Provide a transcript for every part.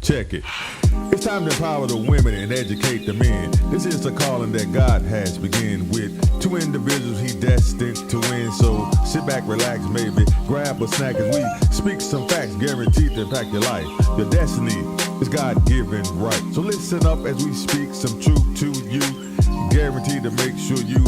Check it. It's time to empower the women and educate the men. This is the calling that God has begun with. Two individuals he destined to win. So sit back, relax, maybe grab a snack as we speak some facts guaranteed to impact your life. Your destiny is God-given right. So listen up as we speak some truth to you. Guaranteed to make sure you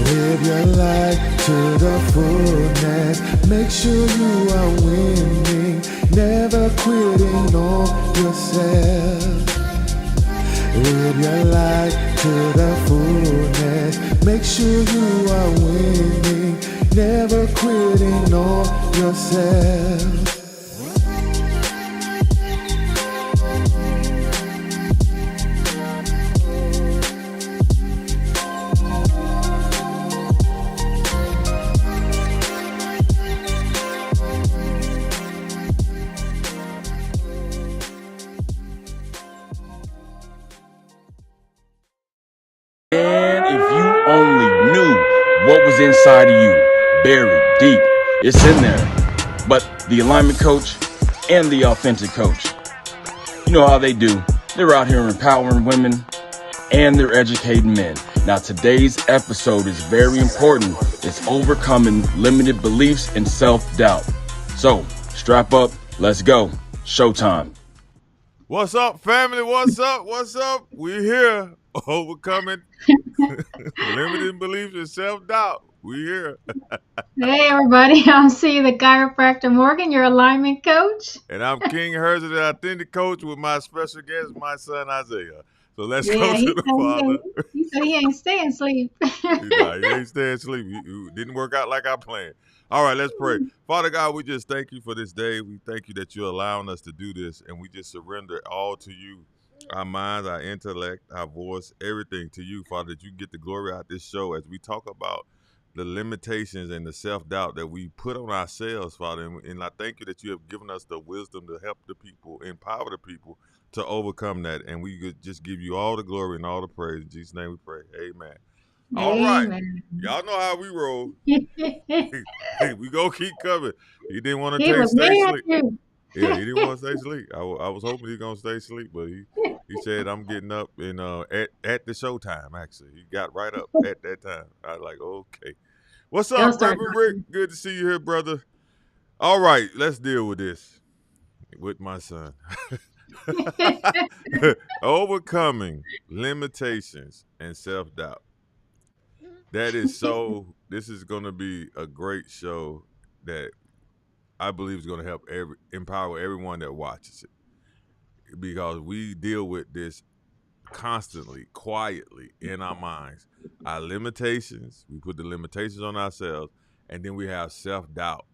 live your life to the fullness. Make sure you are winning, never quitting on yourself. Live your life to the fullness. Make sure you are winning, never quitting on yourself. And if you only knew what was inside of you, buried deep, it's in there. But the alignment coach and the authentic coach, you know how they do. They're out here empowering women and they're educating men. Now today's episode is very important. It's overcoming limited beliefs and self-doubt. So strap up, let's go. Showtime. What's up, family? What's up? What's up? We're here. Overcoming limited beliefs and self-doubt. We here. Hey everybody, I'm C, the chiropractor Morgan, your alignment coach. And I'm King Herzog, the authentic coach, with my special guest, my son Isaiah. So let's go Yeah, to the Father. he said he ain't staying asleep. He ain't staying asleep. He didn't work out like I planned. All right, let's pray. Father God, we just thank you for this day. We thank you that you're allowing us to do this, and we just surrender all to you. Our minds, our intellect, our voice, everything to you, Father, that you get the glory out of this show as we talk about the limitations and the self-doubt that we put on ourselves, Father. And I thank you that you have given us the wisdom to help the people, empower the people to overcome that. And we could just give you all the glory and all the praise. In Jesus' name we pray. Amen. All right. Y'all know how we roll. We go keep coming. He didn't want to stay asleep. Yeah, he didn't want to stay asleep. I was hoping he was going to stay asleep, but he said, I'm getting up and at the showtime, actually. He got right up at that time. I was like, okay. What's up, Reverend Rick? Good to see you here, brother. All right, let's deal with this with my son. Overcoming limitations and self-doubt. That is so, this is going to be a great show that I believe is going to help empower everyone that watches it, because we deal with this constantly, quietly in our minds. Our limitations, we put the limitations on ourselves, and then we have self-doubt,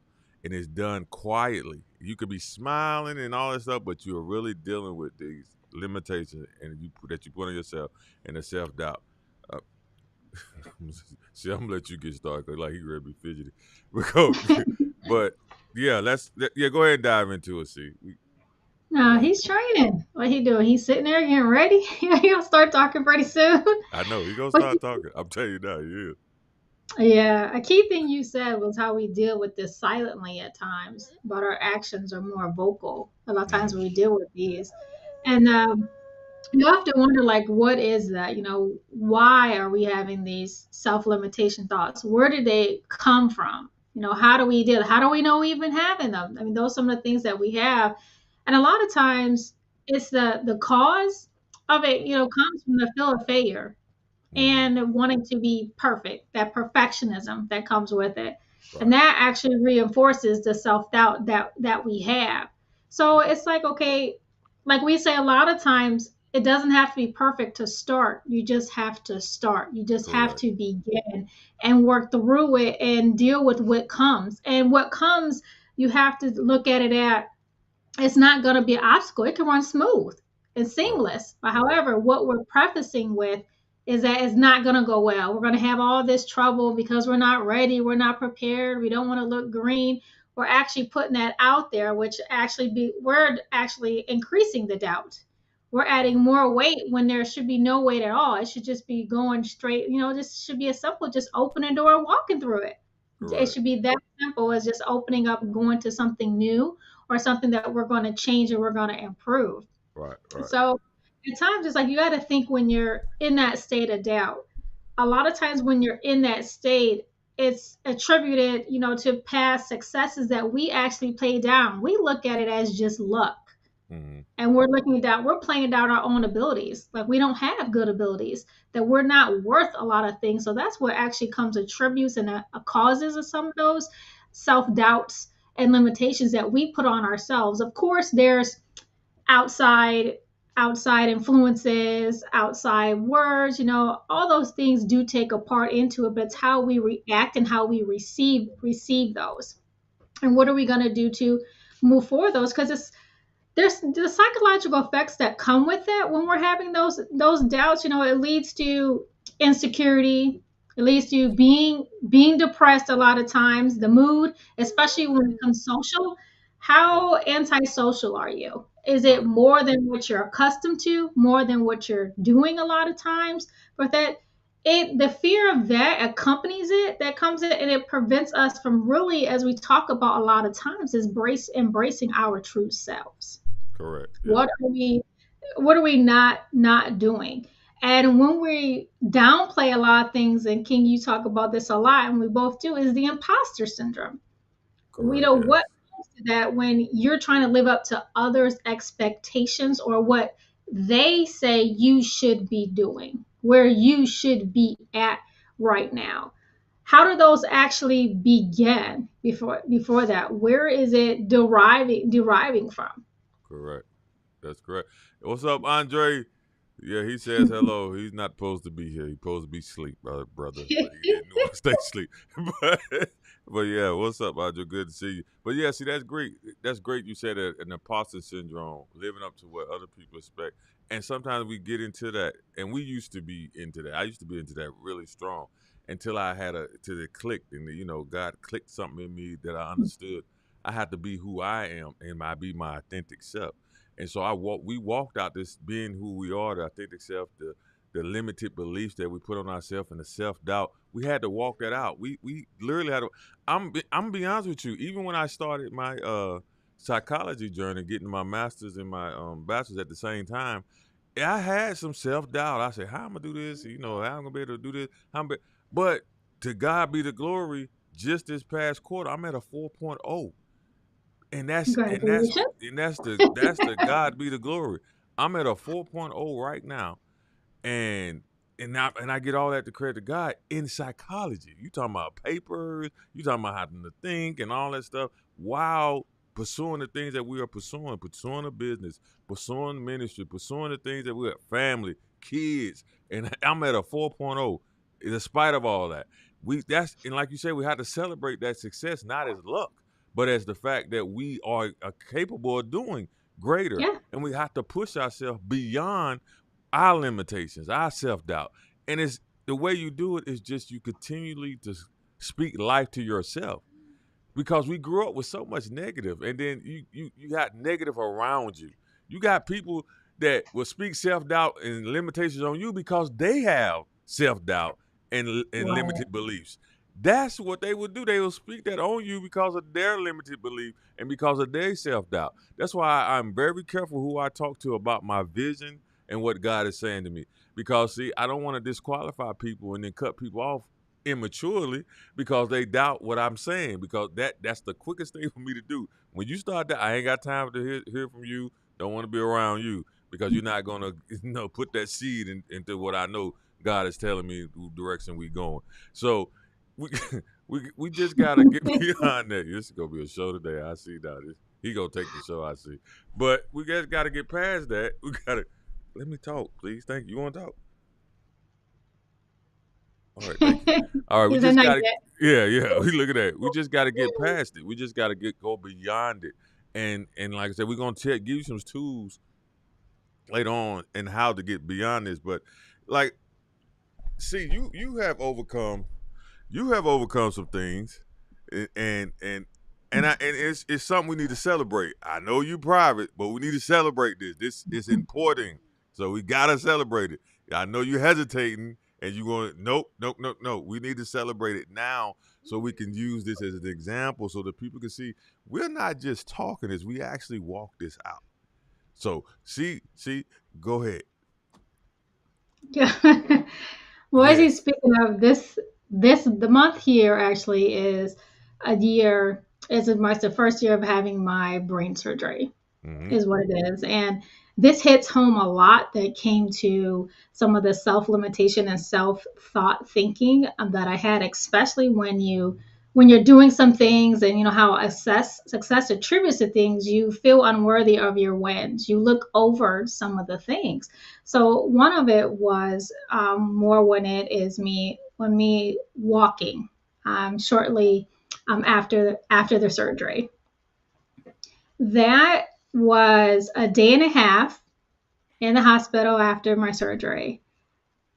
and it's done quietly. You could be smiling and all that stuff, but you're really dealing with these limitations that you put on yourself and the self-doubt. See, I'm gonna let you get started because like he ready to be fidgety. But yeah, go ahead and dive into it. See, No, he's training. What he doing? He's sitting there getting ready. He'll start talking pretty soon. I know he's gonna start talking. I'm telling you now, he is. Yeah, a key thing you said was how we deal with this silently at times, but our actions are more vocal a lot of times when we deal with these. And you have to wonder, like, what is that? Why are we having these self-limitation thoughts? Where did they come from? How do we deal? How do we know we even having them? I mean, those are some of the things that we have. And a lot of times it's the cause of it, comes from the fear of failure and wanting to be perfect, that perfectionism that comes with it. Right. And that actually reinforces the self-doubt that we have. So it's like, okay, like we say a lot of times, it doesn't have to be perfect to start. You just have to start. You just have to begin and work through it and deal with what comes. And what comes, you have to look at it it's not going to be an obstacle. It can run smooth and seamless. But however, what we're prefacing with is that it's not going to go well. We're going to have all this trouble because we're not ready. We're not prepared. We don't want to look green. We're actually putting that out there, which we're actually increasing the doubt. We're adding more weight when there should be no weight at all. It should just be going straight. This should be as simple, just opening the door and walking through it. Right. It should be that simple as just opening up and going to something new or something that we're going to change or we're going to improve. Right. Right. So at times it's like you got to think when you're in that state of doubt. A lot of times when you're in that state, it's attributed, to past successes that we actually play down. We look at it as just luck. Mm-hmm. And we're playing down our own abilities. Like we don't have good abilities, that we're not worth a lot of things. So that's what actually comes attributes and causes of some of those self doubts and limitations that we put on ourselves. Of course, there's outside influences, outside words, all those things do take a part into it, but it's how we react and how we receive those. And what are we going to do to move forward those? Because there's the psychological effects that come with it when we're having those doubts. It leads to insecurity. It leads to being depressed a lot of times. The mood, especially when it comes social. How antisocial are you? Is it more than what you're accustomed to, more than what you're doing a lot of times? But the fear of that accompanies it, that comes in, and it prevents us from really, as we talk about a lot of times, is embracing our true selves. Correct. Yeah. What are we not doing? And when we downplay a lot of things, and King, you talk about this a lot, and we both do, is the imposter syndrome. We Correct. know Yes. what comes to that when you're trying to live up to others' expectations or what they say you should be doing, where you should be at right now. How do those actually begin before that? Where is it deriving from? Correct. That's correct. What's up, Andre? Yeah, he says hello. He's not supposed to be here. He's supposed to be asleep, brother. But he didn't want to stay asleep. but, but yeah, what's up, Andre? Good to see you. But yeah, see, that's great. That's great. You said that an imposter syndrome, living up to what other people expect. And sometimes we get into that, and we used to be into that. I used to be into that really strong until I had till it clicked, and God clicked something in me that I understood. I had to be who I am, and I be my authentic self. And so we walked out this being who we are, the authentic self, the limited beliefs that we put on ourselves and the self-doubt. We had to walk that out. We literally had to. I'm gonna be honest with you. Even when I started my psychology journey, getting my master's and my bachelor's at the same time, I had some self-doubt. I said, how I'm gonna do this? How I'm gonna be able to do this? But to God be the glory. Just this past quarter, I'm at a 4.0. And that's Congratulations. the God be the glory. I'm at a 4.0 right now, and I get all that to credit to God in psychology. You talking about papers, you talking about how to think and all that stuff. While pursuing the things that we are pursuing a business, pursuing ministry, pursuing the things that we're family, kids, and I'm at a 4.0 in spite of all that. And like you said, we have to celebrate that success not as luck, but as the fact that we are capable of doing greater. Yeah. And we have to push ourselves beyond our limitations, our self-doubt. And it's the way you do it is just you continually to speak life to yourself, because we grew up with so much negative, and then you got negative around you. You got people that will speak self-doubt and limitations on you because they have self-doubt and Wow. limited beliefs. That's what they would do. They will speak that on you because of their limited belief and because of their self-doubt. That's why I'm very careful who I talk to about my vision and what God is saying to me. Because, see, I don't want to disqualify people and then cut people off immaturely because they doubt what I'm saying, because that's the quickest thing for me to do. When you start that, I ain't got time to hear from you, don't want to be around you, because you're not going to put that seed into what I know God is telling me the direction we going. So we just gotta get beyond that. This is gonna be a show today. I see that. He gonna take the show. I see. But we just gotta get past that. We gotta let me talk, please. Thank you. You want to talk? All right. Thank you. All right. We just gotta. Yeah. We look at that. We just gotta get past it. We just gotta go beyond it. And like I said, we're gonna give you some tools later on and how to get beyond this. But like, see, you have overcome. You have overcome some things, and it's something we need to celebrate. I know you private, but we need to celebrate this. This is important, so we gotta celebrate it. I know you're hesitating, and you going, nope, nope, nope, no. We need to celebrate it now so we can use this as an example so that people can see we're not just talking this, we actually walk this out. So see, go ahead. Yeah. Well, as he's Yes. speaking of this the month here actually is a year. Is marks the first year of having my brain surgery, Mm-hmm. is what it is. And this hits home a lot that came to some of the self limitation and self thought thinking that I had, especially when you're doing some things and you know how success attributes to things, you feel unworthy of your wins. You look over some of the things. So one of it was more when it is me walking shortly after the surgery. That was a day and a half in the hospital after my surgery.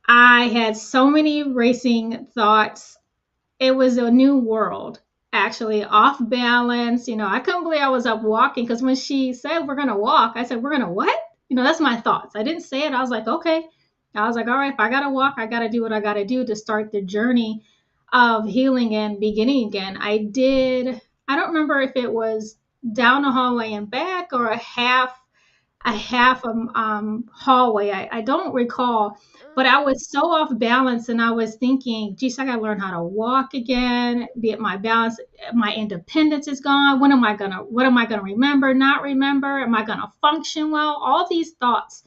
I had so many racing thoughts. It was a new world, actually, off balance. You know, I couldn't believe I was up walking because when she said we're going to walk, I said, we're going to what? You know, that's my thoughts. I didn't say it. I was like, okay. I was like, all right, if I got to walk, I got to do what I got to do to start the journey of healing and beginning again. I don't remember if it was down the hallway and back or a half hallway. I don't recall, but I was so off balance and I was thinking, geez, I got to learn how to walk again, be it my balance, my independence is gone. What am I going to remember, not remember? Am I going to function well? All these thoughts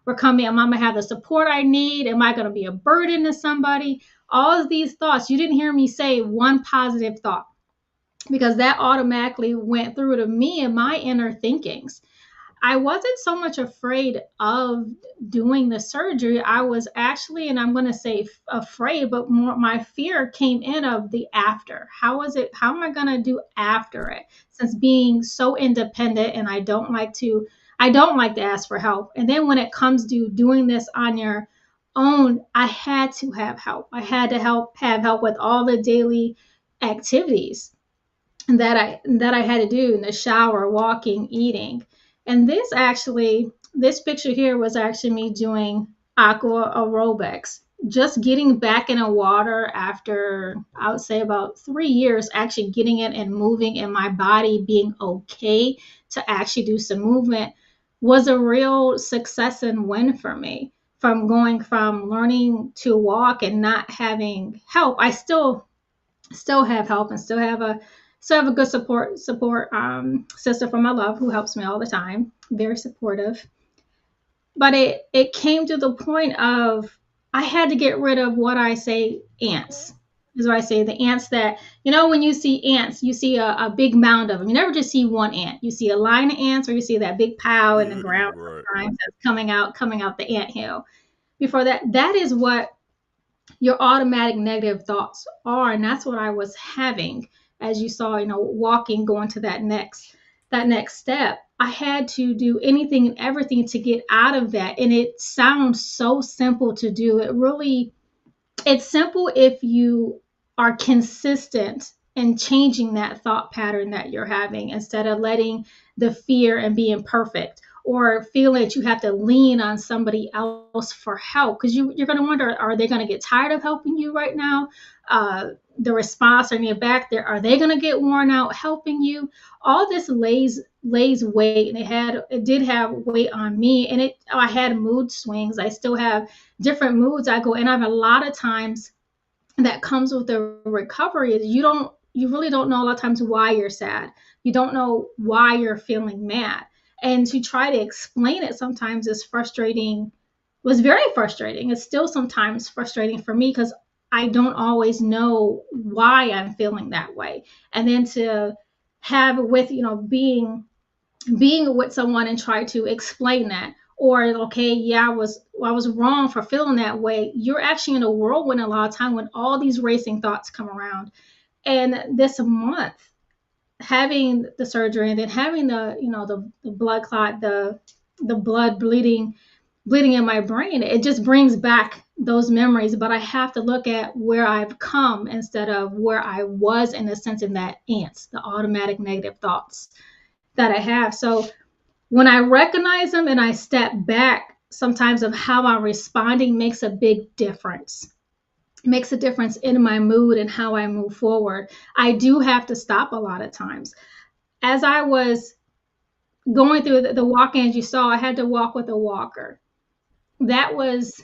were coming. Am I going to have the support I need? Am I going to be a burden to somebody? All of these thoughts, you didn't hear me say one positive thought because that automatically went through to me and my inner thinkings. I wasn't so much afraid of doing the surgery. I was actually, and I'm going to say afraid, but more my fear came in of the after. How am I going to do after it? Since being so independent and I don't like to ask for help. And then when it comes to doing this on your own, I had to have help. I had to have help with all the daily activities that I had to do in the shower, walking, eating. And this picture here was actually me doing aqua aerobics, just getting back in the water after I would say about 3 years, actually getting it and moving and my body being okay to actually do some movement was a real success and win for me. From going from learning to walk and not having help, I still have help and still have a good support sister from my love who helps me all the time, very supportive. But it came to the point of I had to get rid of what I say ants. Is what I say, the ants that, when you see ants, you see a big mound of them. You never just see one ant. You see a line of ants, or you see that big pile in the ground Right. sometimes that's coming out the ant hill. Before that is what your automatic negative thoughts are, and that's what I was having. As you saw, walking, going to that next step, I had to do anything and everything to get out of that. And it sounds so simple to do. It's simple if you are consistent in changing that thought pattern that you're having, instead of letting the fear and being perfect or feeling that you have to lean on somebody else for help, because you're going to wonder, are they going to get tired of helping you right now? The response on your back there, are they going to get worn out helping you? All this lays weight, and it did have weight on me, and I had mood swings. I still have different moods I go, and I have a lot of times that comes with the recovery is you really don't know a lot of times why you're sad. You don't know why you're feeling mad. And to try to explain it sometimes is frustrating, was very frustrating. It's still sometimes frustrating for me because I don't always know why I'm feeling that way. And then to have with, being with someone and try to explain that, or okay, yeah, I was wrong for feeling that way. You're actually in a whirlwind a lot of time when all these racing thoughts come around. And this month, having the surgery and then having the blood clot, the blood bleeding in my brain, it just brings back those memories. But I have to look at where I've come instead of where I was, in a sense, in that ants, the automatic negative thoughts that I have. So when I recognize them and I step back, sometimes of how I'm responding makes a big difference. makes a difference in my mood and how I move forward. I do have to stop a lot of times. As I was going through the walk-ins, you saw I had to walk with a walker. That was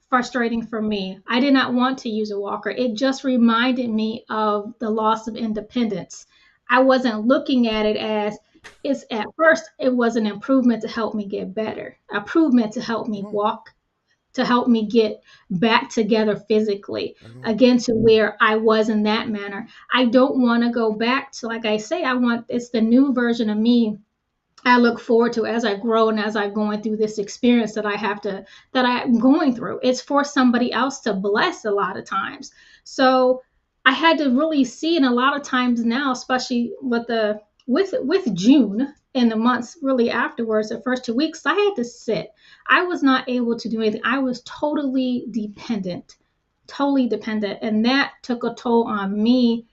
frustrating for me. I did not want to use a walker. It just reminded me of the loss of independence. I wasn't looking at it as it's at first, it was an improvement to help me get better, improvement to help me walk, to help me get back together physically again to where I was in that manner. I don't want to go back to, like I say, it's the new version of me I look forward to as I grow and as I'm going through this experience that I'm going through. It's for somebody else to bless a lot of times. So I had to really see, and a lot of times now, especially with June and the months really afterwards, the first 2 weeks, I had to sit. I was not able to do anything. I was totally dependent. And that took a toll on me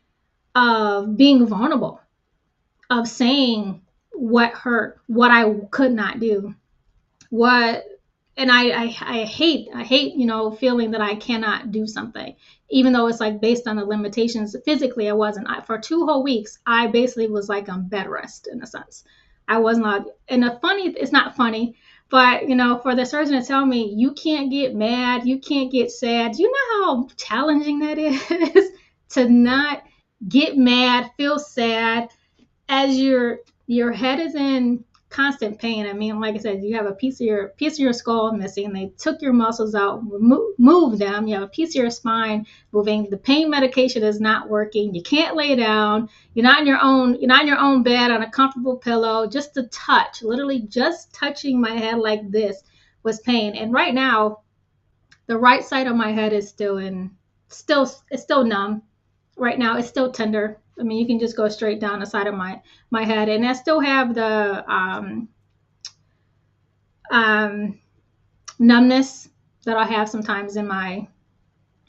of being vulnerable, of saying what hurt, what I could not do, what, and I hate, feeling that I cannot do something, even though it's like based on the limitations. Physically, I wasn't. For 2 whole weeks, I basically was like on bed rest in a sense. I was not, and it's not funny, but for the surgeon to tell me you can't get mad, you can't get sad. Do you know how challenging that is to not get mad, feel sad, as your head is in constant pain. I mean, like I said, you have a piece of your skull missing. They took your muscles out, moved them. You have a piece of your spine moving. The pain medication is not working. You can't lay down. You're not in your own bed on a comfortable pillow. Just to touch, literally just touching my head like this was pain. And right now, the right side of my head is still numb. Right now, it's still tender. I mean, you can just go straight down the side of my head, and I still have the numbness that I have sometimes in my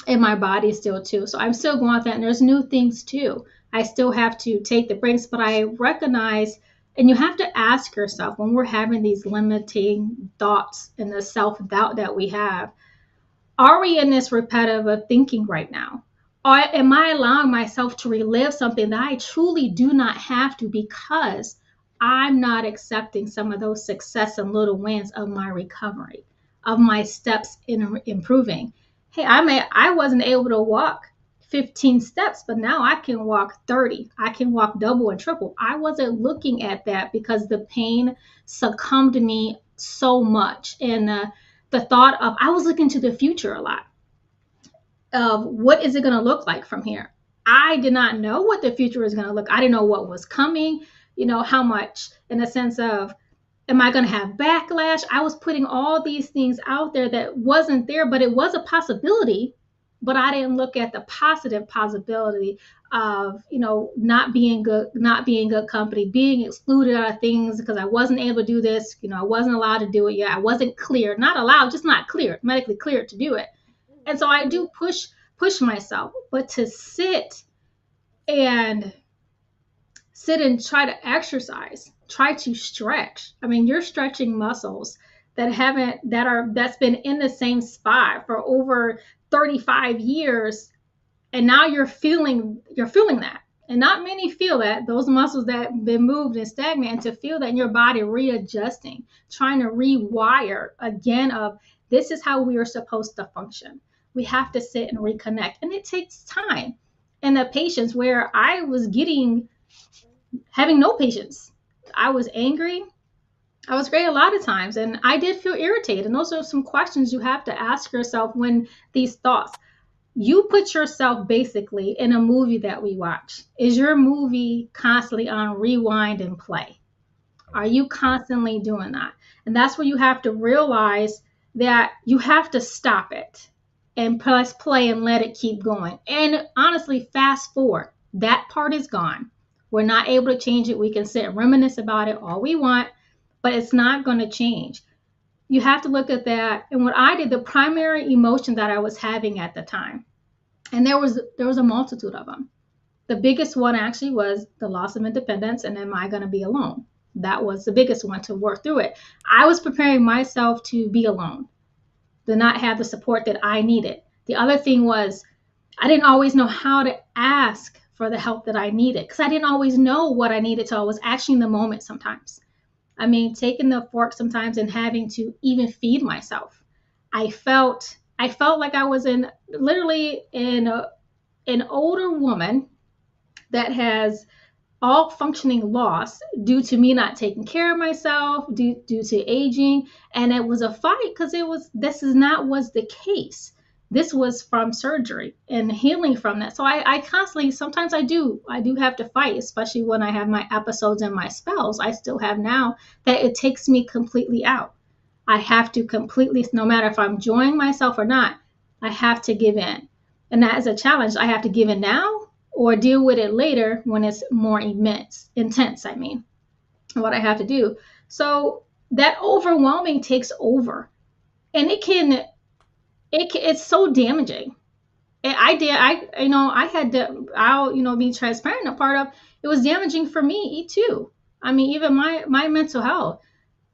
body still too. So I'm still going through that, and there's new things too. I still have to take the breaks, but I recognize, and you have to ask yourself when we're having these limiting thoughts and the self-doubt that we have, are we in this repetitive thinking right now? Or am I allowing myself to relive something that I truly do not have to, because I'm not accepting some of those success and little wins of my recovery, of my steps in improving? Hey, I wasn't able to walk 15 steps, but now I can walk 30. I can walk double and triple. I wasn't looking at that because the pain succumbed me so much. And the thought of, I was looking to the future a lot, of what is it going to look like from here. I did not know what the future was going to look. I didn't know what was coming, how much, in the sense of, am I going to have backlash? I was putting all these things out there that wasn't there, but it was a possibility. But I didn't look at the positive possibility of, not being good company, being excluded out of things because I wasn't able to do this. I wasn't allowed to do it yet. I wasn't clear, not allowed, just not cleared, medically cleared to do it. And so I do push myself, but to sit and try to exercise, try to stretch. I mean, you're stretching muscles that's been in the same spot for over 35 years. And now you're feeling that. And not many feel that, those muscles that have been moved and stagnant, and to feel that in your body readjusting, trying to rewire again of, this is how we are supposed to function. We have to sit and reconnect, and it takes time and the patience, where I was having no patience. I was angry. I was great a lot of times, and I did feel irritated. And those are some questions you have to ask yourself when these thoughts. You put yourself basically in a movie that we watch. Is your movie constantly on rewind and play? Are you constantly doing that? And that's where you have to realize that you have to stop it and press play and let it keep going. And honestly, fast forward. That part is gone. We're not able to change it. We can sit and reminisce about it all we want, but it's not going to change. You have to look at that. And what I did, the primary emotion that I was having at the time, and there was a multitude of them. The biggest one actually was the loss of independence, and am I going to be alone? That was the biggest one, to work through it. I was preparing myself to be alone, to not have the support that I needed. The other thing was I didn't always know how to ask for the help that I needed because I didn't always know what I needed till I was actually in the moment sometimes. I mean, taking the fork sometimes and having to even feed myself. I felt like I was in literally an older woman that has all functioning loss due to me not taking care of myself, due to aging. And it was a fight because this is not was the case. This was from surgery and healing from that. So I constantly, sometimes I do have to fight, especially when I have my episodes and my spells. I still have now that it takes me completely out. I have to completely, no matter if I'm enjoying myself or not, I have to give in. And that is a challenge. I have to give in now or deal with it later when it's more intense, I mean, what I have to do. So that overwhelming takes over and it's so damaging. I had to, be transparent. A part of it was damaging for me too. I mean, even my mental health,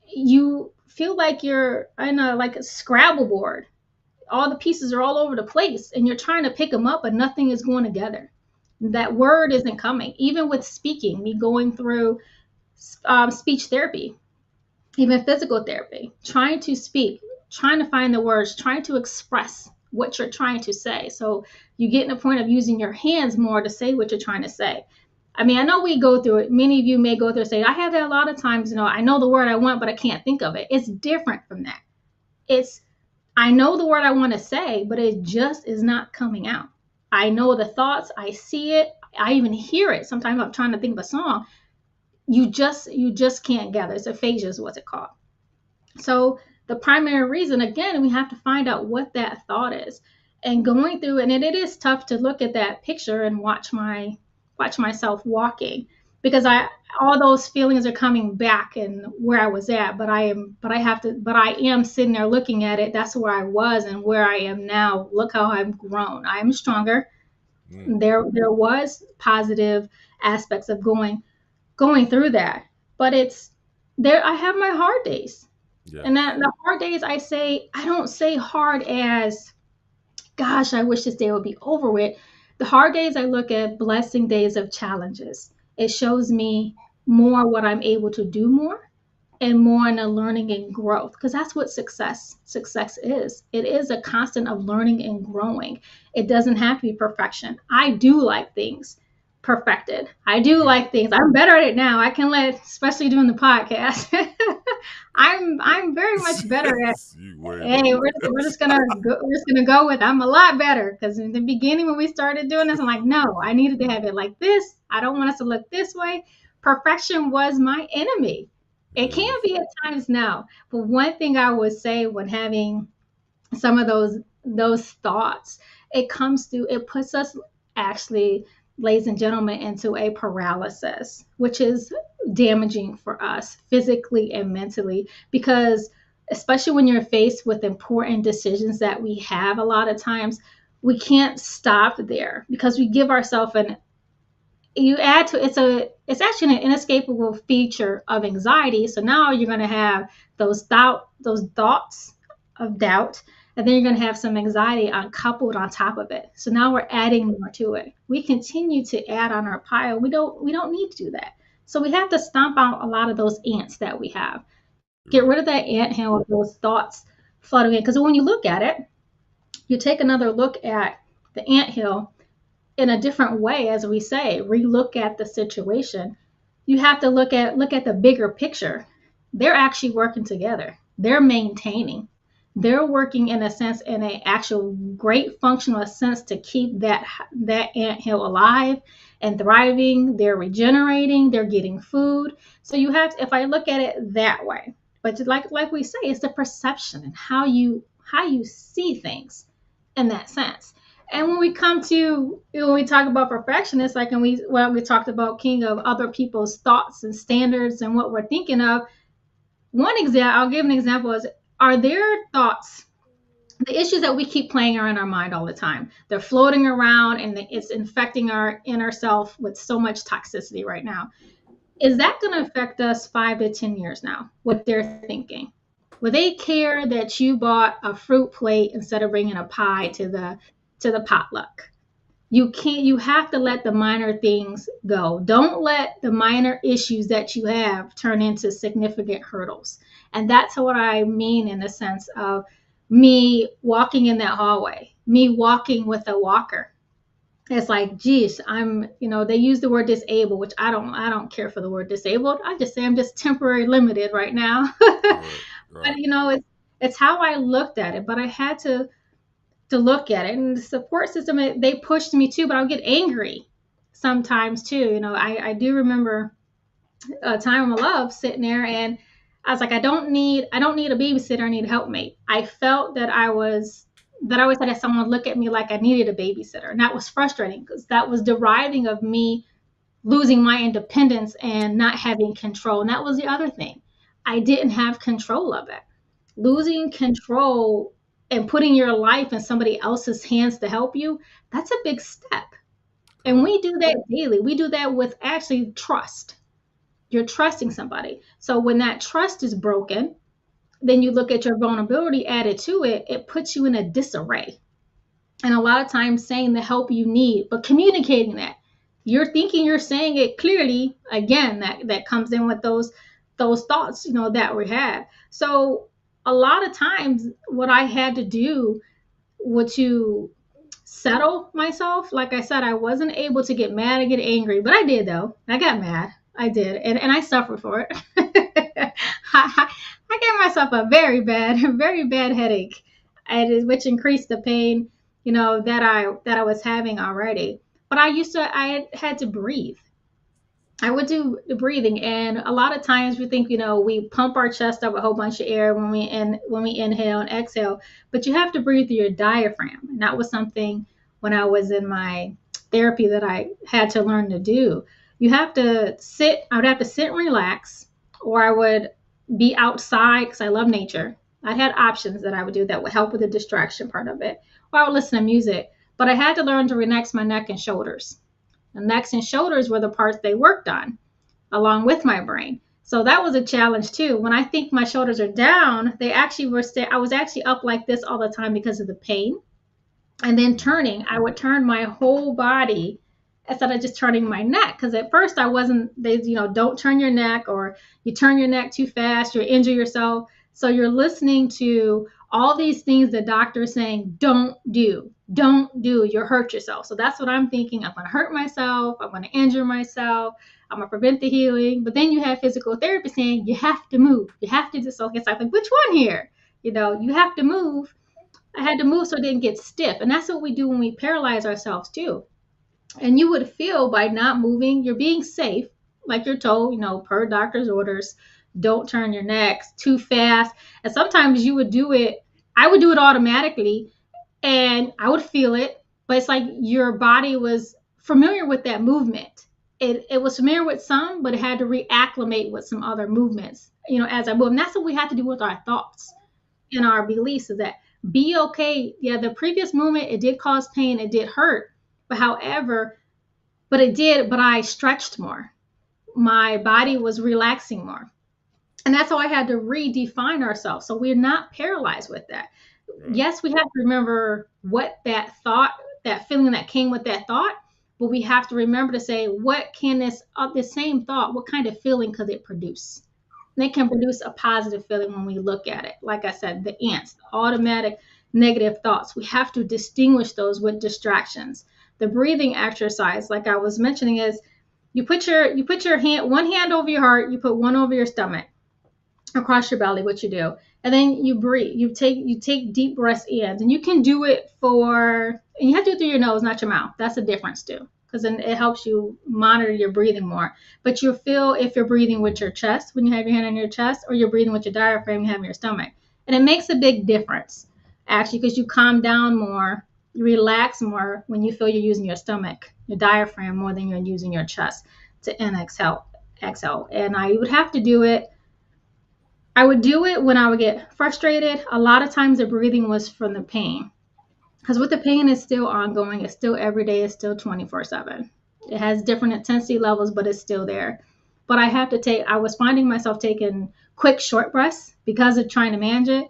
you feel like you're in like a Scrabble board. All the pieces are all over the place and you're trying to pick them up, but nothing is going together. That word isn't coming. Even with speaking, me going through speech therapy, even physical therapy, trying to speak, trying to find the words, trying to express what you're trying to say. So you get in a point of using your hands more to say what you're trying to say. I mean, I know we go through it. Many of you may go through and say, I have that a lot of times, I know the word I want, but I can't think of it. It's different from that. It's, I know the word I want to say, but it just is not coming out. I know the thoughts, I see it, I even hear it. Sometimes I'm trying to think of a song. You just can't gather. It's aphasia is what's it called. So the primary reason, again, we have to find out what that thought is. And going through it, and it is tough to look at that picture and watch myself walking because all those feelings are coming back and where I was at, but I am sitting there looking at it. That's where I was and where I am now. Look how I've grown. I am stronger. There was positive aspects of going through that, but it's there. I have my hard days. Yeah. And that the hard days, I don't say hard as, gosh, I wish this day would be over with. The hard days, I look at blessing days of challenges. It shows me more what I'm able to do more and more in the learning and growth, because that's what success is. It is a constant of learning and growing. It doesn't have to be perfection. I do like things perfected. I do like things. I'm better at it now. I can especially doing the podcast. I'm very much better at. Hey, we're just gonna go with. I'm a lot better because in the beginning when we started doing this, I'm like, no, I needed to have it like this. I don't want us to look this way. Perfection was my enemy. It can be at times now, but one thing I would say when having some of those thoughts, it comes through. It puts us actually, ladies and gentlemen, into a paralysis, which is damaging for us physically and mentally, because especially when you're faced with important decisions that we have, a lot of times we can't stop there because we give ourselves you add to it's actually an inescapable feature of anxiety. So now you're going to have those thoughts of doubt, and then you're going to have some anxiety coupled on top of it. So now we're adding more to it. We continue to add on our pile. We don't need to do that. So we have to stomp out a lot of those ants that we have. Get rid of that anthill of those thoughts flooding in. Because when you look at it, you take another look at the anthill in a different way, as we say, relook at the situation. You have to look at the bigger picture. They're actually working together. They're maintaining. They're working in a sense, in an actual great functional sense, to keep that anthill alive and thriving. They're regenerating. They're getting food. So you have to, if I look at it that way, but like we say, it's the perception and how you see things in that sense. And when we talk about perfection, it's like, we talked about King, of other people's thoughts and standards and what we're thinking of. I'll give an example is, are there thoughts, the issues that we keep playing are in our mind all the time. They're floating around and it's infecting our inner self with so much toxicity right now. Is that going to affect us 5 to 10 years now, what they're thinking? Will they care that you bought a fruit plate instead of bringing a pie to the potluck? You have to let the minor things go. Don't let the minor issues that you have turn into significant hurdles. And that's what I mean in the sense of me walking in that hallway, me walking with a walker. It's like, geez, they use the word disabled, which I don't care for the word disabled. I just say I'm just temporary limited right now. Right. But Right. it's how I looked at it. But I had to look at it, and the support system, they pushed me too, but I'll get angry sometimes too. I do remember a time of love sitting there, and I was like, I don't need a babysitter, I need a helpmate. I felt that I always had someone look at me like I needed a babysitter, and that was frustrating because that was deriving of me losing my independence and not having control. And that was the other thing, I didn't have control of it. Losing control and putting your life in somebody else's hands to help you, that's a big step. And Correct. we do that daily. We do that with actually trust. You're trusting somebody. So when that trust is broken, then you look at your vulnerability added to it, it puts you in a disarray. And a lot of times saying the help you need, but communicating that. You're thinking you're saying it clearly. Again, that comes in with those thoughts, that we had. So a lot of times what I had to do was to settle myself. Like I said, I wasn't able to get mad and get angry, but I did though. I got mad. I did, and I suffered for it. I gave myself a very bad headache, which increased the pain, that I was having already. But I had to breathe. I would do the breathing, and a lot of times we think, we pump our chest up with a whole bunch of air when we inhale and exhale, but you have to breathe through your diaphragm, and that was something when I was in my therapy that I had to learn to do. You have to sit. I would have to sit and relax, or I would be outside because I love nature. I had options that I would do that would help with the distraction part of it, or I would listen to music. But I had to learn to relax my neck and shoulders. The necks and shoulders were the parts they worked on along with my brain. So that was a challenge too. When I think my shoulders are down, they actually I was actually up like this all the time because of the pain. And then I would turn my whole body instead of just turning my neck. Because at first I wasn't, don't turn your neck, or you turn your neck too fast, you'll injure yourself. So you're listening to all these things the doctor is saying, don't do, you'll hurt yourself. So that's what I'm thinking. I'm going to hurt myself. I'm going to injure myself. I'm going to prevent the healing. But then you have physical therapy saying, you have to move. You have to just, so it's like, which one here? You have to move. I had to move so it didn't get stiff. And that's what we do when we paralyze ourselves too. And you would feel by not moving, you're being safe, like you're told, per doctor's orders, don't turn your necks too fast. And sometimes you would do it, I would do it automatically and I would feel it, but it's like your body was familiar with that movement. It was familiar with some, but it had to reacclimate with some other movements, as I move. And that's what we have to do with our thoughts and our beliefs, is that be okay. Yeah, the previous movement, it did cause pain, it did hurt, but I stretched more. My body was relaxing more. And that's how I had to redefine ourselves. So we're not paralyzed with that. Right. Yes, we have to remember what that feeling that came with that thought, but we have to remember to say, what can this same thought, what kind of feeling could it produce? And it can produce a positive feeling when we look at it. Like I said, the ants, the automatic negative thoughts, we have to distinguish those with distractions. The breathing exercise, like I was mentioning, is you put your one hand over your heart, you put one over your stomach, across your belly, what you do, and then you breathe. You take deep breaths in, and you can do it and you have to do it through your nose, not your mouth. That's the difference too, because then it helps you monitor your breathing more. But you'll feel if you're breathing with your chest when you have your hand on your chest, or you're breathing with your diaphragm you have in your stomach, and it makes a big difference actually, because you calm down more, you relax more when you feel you're using your stomach, your diaphragm, more than you're using your chest to exhale. And I would have to do it. I would do it when I would get frustrated. A lot of times the breathing was from the pain, because with the pain is still ongoing. It's still every day. It's still 24/7. It has different intensity levels, but it's still there. But I was finding myself taking quick, short breaths because of trying to manage it.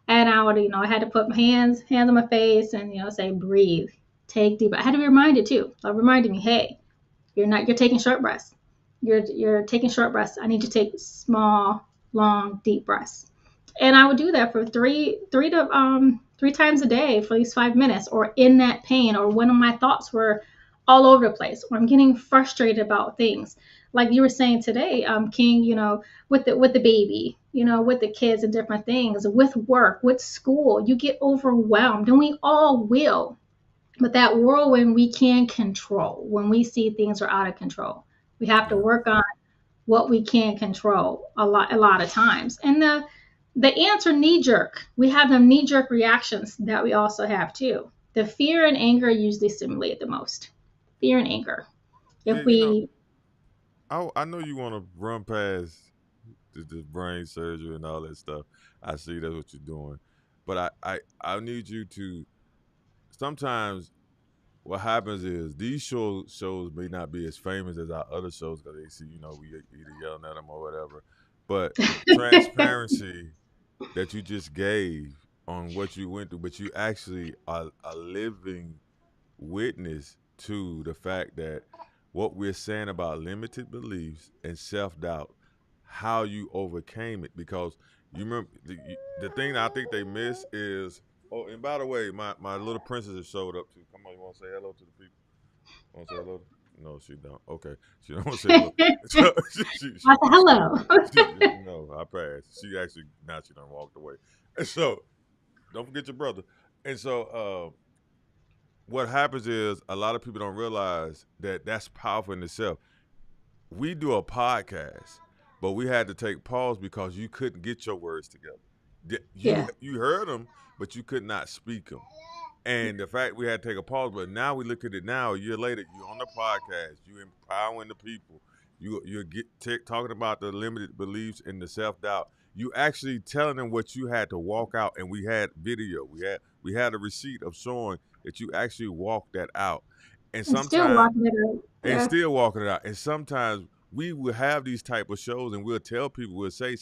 And I would, I had to put my hands on my face and, say, breathe. take deep. I had to be reminded too. Like reminded me, hey, you're taking short breaths. You're taking short breaths. I need to take small, long, deep breaths. And I would do that for three times a day for at least 5 minutes, or in that pain, or when my thoughts were all over the place, or I'm getting frustrated about things. Like you were saying today, King, with the baby, with the kids and different things, with work, with school, you get overwhelmed, and we all will. But that whirlwind we can control when we see things are out of control. We have to Yeah. work on what we can control a lot of times. And the ants are knee jerk. We have them knee jerk reactions that we also have too. The fear and anger usually stimulate the most. Fear and anger. Yeah, If we I know you want to run past the brain surgery and all that stuff. I see that's what you're doing, but I need you to. Sometimes what happens is these shows may not be as famous as our other shows because they see we either yelling at them or whatever, but the transparency that you just gave on what you went through, but you actually are a living witness to the fact that what we're saying about limited beliefs and self doubt, how you overcame it. Because you remember the thing that I think they miss is, oh, and by the way, my little princess has showed up too. Come on, you want to say hello to the people? Want to say hello? No, she don't. Okay, she don't want to say hello. So, I said hello. no, I passed. She actually now she done walked away. And so don't forget your brother. And so what happens is a lot of people don't realize that that's powerful in itself. We do a podcast, but we had to take pause because you couldn't get your words together. You Yeah. you heard them, but you could not speak them. And the fact we had to take a pause, but now we look at it now, a year later, you're on the podcast, you're empowering the people, you're talking about the limited beliefs and the self doubt. You actually telling them what you had to walk out, and we had video, we had a receipt of showing that you actually walked that out. And And still sometimes walking it out. and Yeah. still walking it out. And sometimes we will have these type of shows and we'll tell people, we'll say,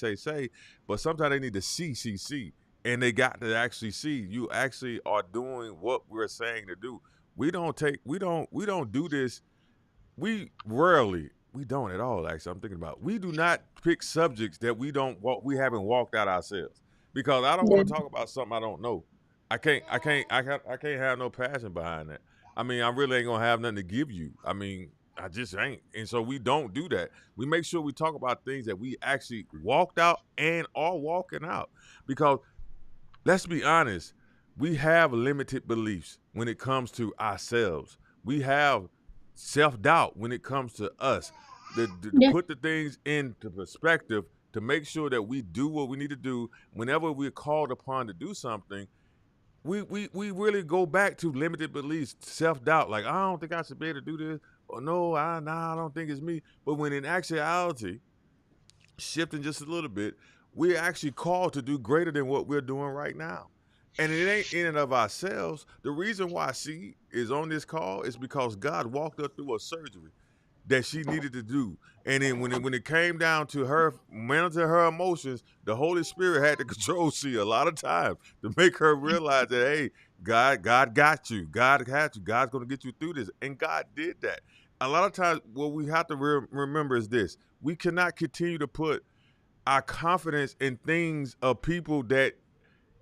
but sometimes they need to see. And they got to actually see you actually are doing what we're saying to do. We don't do this. We don't at all, actually. I'm thinking about we do not pick subjects that we haven't walked out ourselves. Because I don't Yeah. want to talk about something I don't know. I can't have no passion behind that. I mean, I really ain't gonna have nothing to give you. I mean, I just ain't. And so we don't do that. We make sure we talk about things that we actually walked out and are walking out. Because let's be honest, we have limited beliefs when it comes to ourselves. We have self doubt when it comes to us. To Yeah. put the things into perspective, to make sure that we do what we need to do whenever we're called upon to do something, we really go back to limited beliefs, self doubt. Like, I don't think I should be able to do this. Or no, I don't think it's me. But when in actuality, shifting just a little bit, we're actually called to do greater than what we're doing right now. And it ain't in and of ourselves. The reason why she is on this call is because God walked her through a surgery that she needed to do. And then when it came down to her managing her emotions, the Holy Spirit had to control she a lot of times to make her realize that, hey, God got you. God got you. God's going to get you through this. And God did that. A lot of times what we have to remember is this. We cannot continue to put our confidence in things of people that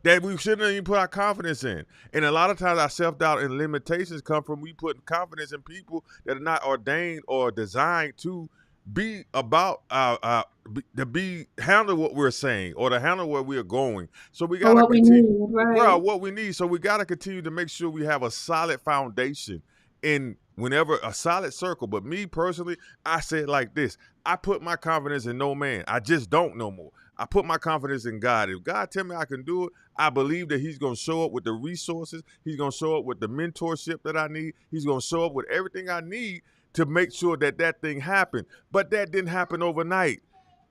we shouldn't even put our confidence in. And a lot of times our self-doubt and limitations come from we putting confidence in people that are not ordained or designed to be about to be handle what we're saying or to handle where we're going. So we Or gotta what we continue need, well right? what we need. So we gotta continue to make sure we have a solid foundation in whenever a solid circle. But me personally, I say it like this. I put my confidence in no man. I just don't no more. I put my confidence in God. If God tell me I can do it, I believe that he's going to show up with the resources. He's going to show up with the mentorship that I need. He's going to show up with everything I need to make sure that that thing happened. But that didn't happen overnight.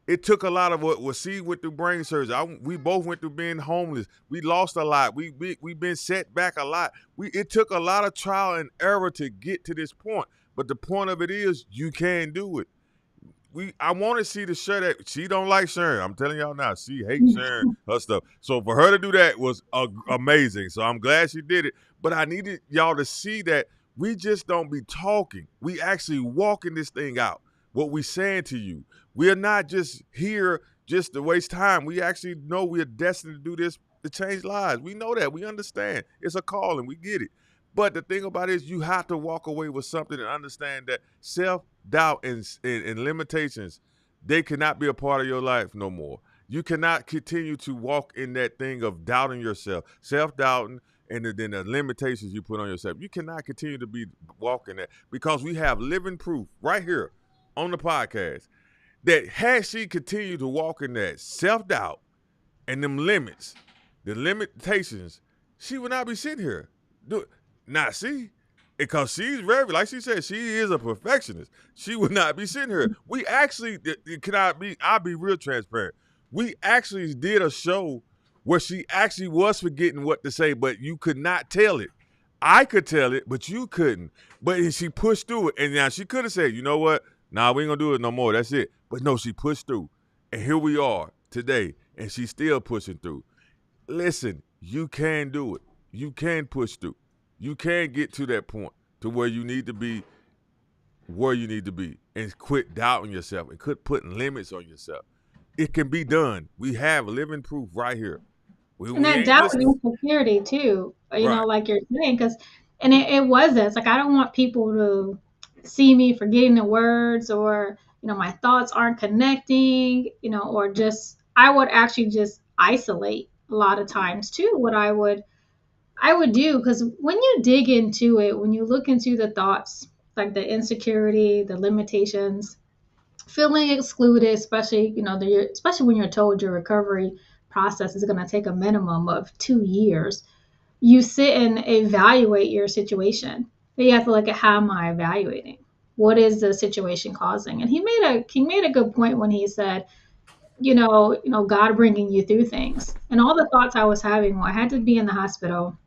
It took a lot of what see went through brain surgery. We both went through being homeless. We lost a lot. We been set back a lot. It took a lot of trial and error to get to this point. But the point of it is you can do it. I wanted she to share that. She don't like sharing. I'm telling y'all now, she hates sharing her stuff. So for her to do that was amazing. So I'm glad she did it. But I needed y'all to see that we just don't be talking. We actually walking this thing out. What we saying to you. We are not just here just to waste time. We actually know we are destined to do this to change lives. We know that. We understand. It's a calling. We get it. But the thing about it is you have to walk away with something and understand that self-doubt and limitations, they cannot be a part of your life no more. You cannot continue to walk in that thing of doubting yourself, self-doubting, and then the limitations you put on yourself. You cannot continue to be walking that because we have living proof right here on the podcast that had she continued to walk in that self-doubt and them limits, the limitations, she would not be sitting here. Not see, because she's very, like she said, she is a perfectionist. She would not be sitting here. We actually, I'll be real transparent. We actually did a show where she actually was forgetting what to say, but you could not tell it. I could tell it, but you couldn't. But she pushed through it. And now she could have said, you know what? Nah, we ain't going to do it no more. That's it. But no, she pushed through. And here we are today, and she's still pushing through. Listen, you can do it. You can push through. You can get to that point to where you need to be and quit doubting yourself and quit putting limits on yourself. It can be done. We have living proof right here. And that doubt and insecurity too, you know, like you're saying, and it was this, like, I don't want people to see me forgetting the words or, you know, my thoughts aren't connecting, you know, or just, I would actually just isolate a lot of times too, what I would do, because when you dig into it, when you look into the thoughts, like the insecurity, the limitations, feeling excluded, especially, you know, especially when you're told your recovery process is going to take a minimum of 2 years, you sit and evaluate your situation. But you have to look at, how am I evaluating? What is the situation causing? And he made a good point when he said, you know, God bringing you through things. And all the thoughts I was having, well, I had to be in the hospital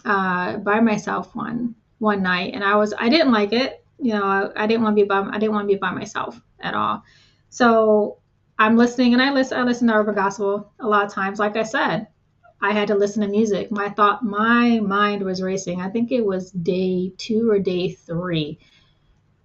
by myself one night, and I didn't like it. You know, I didn't want to be by myself at all. So I'm listening, and I listen to urban gospel a lot of times. Like I said, I had to listen to music. My mind was racing. I think it was day 2 or day 3.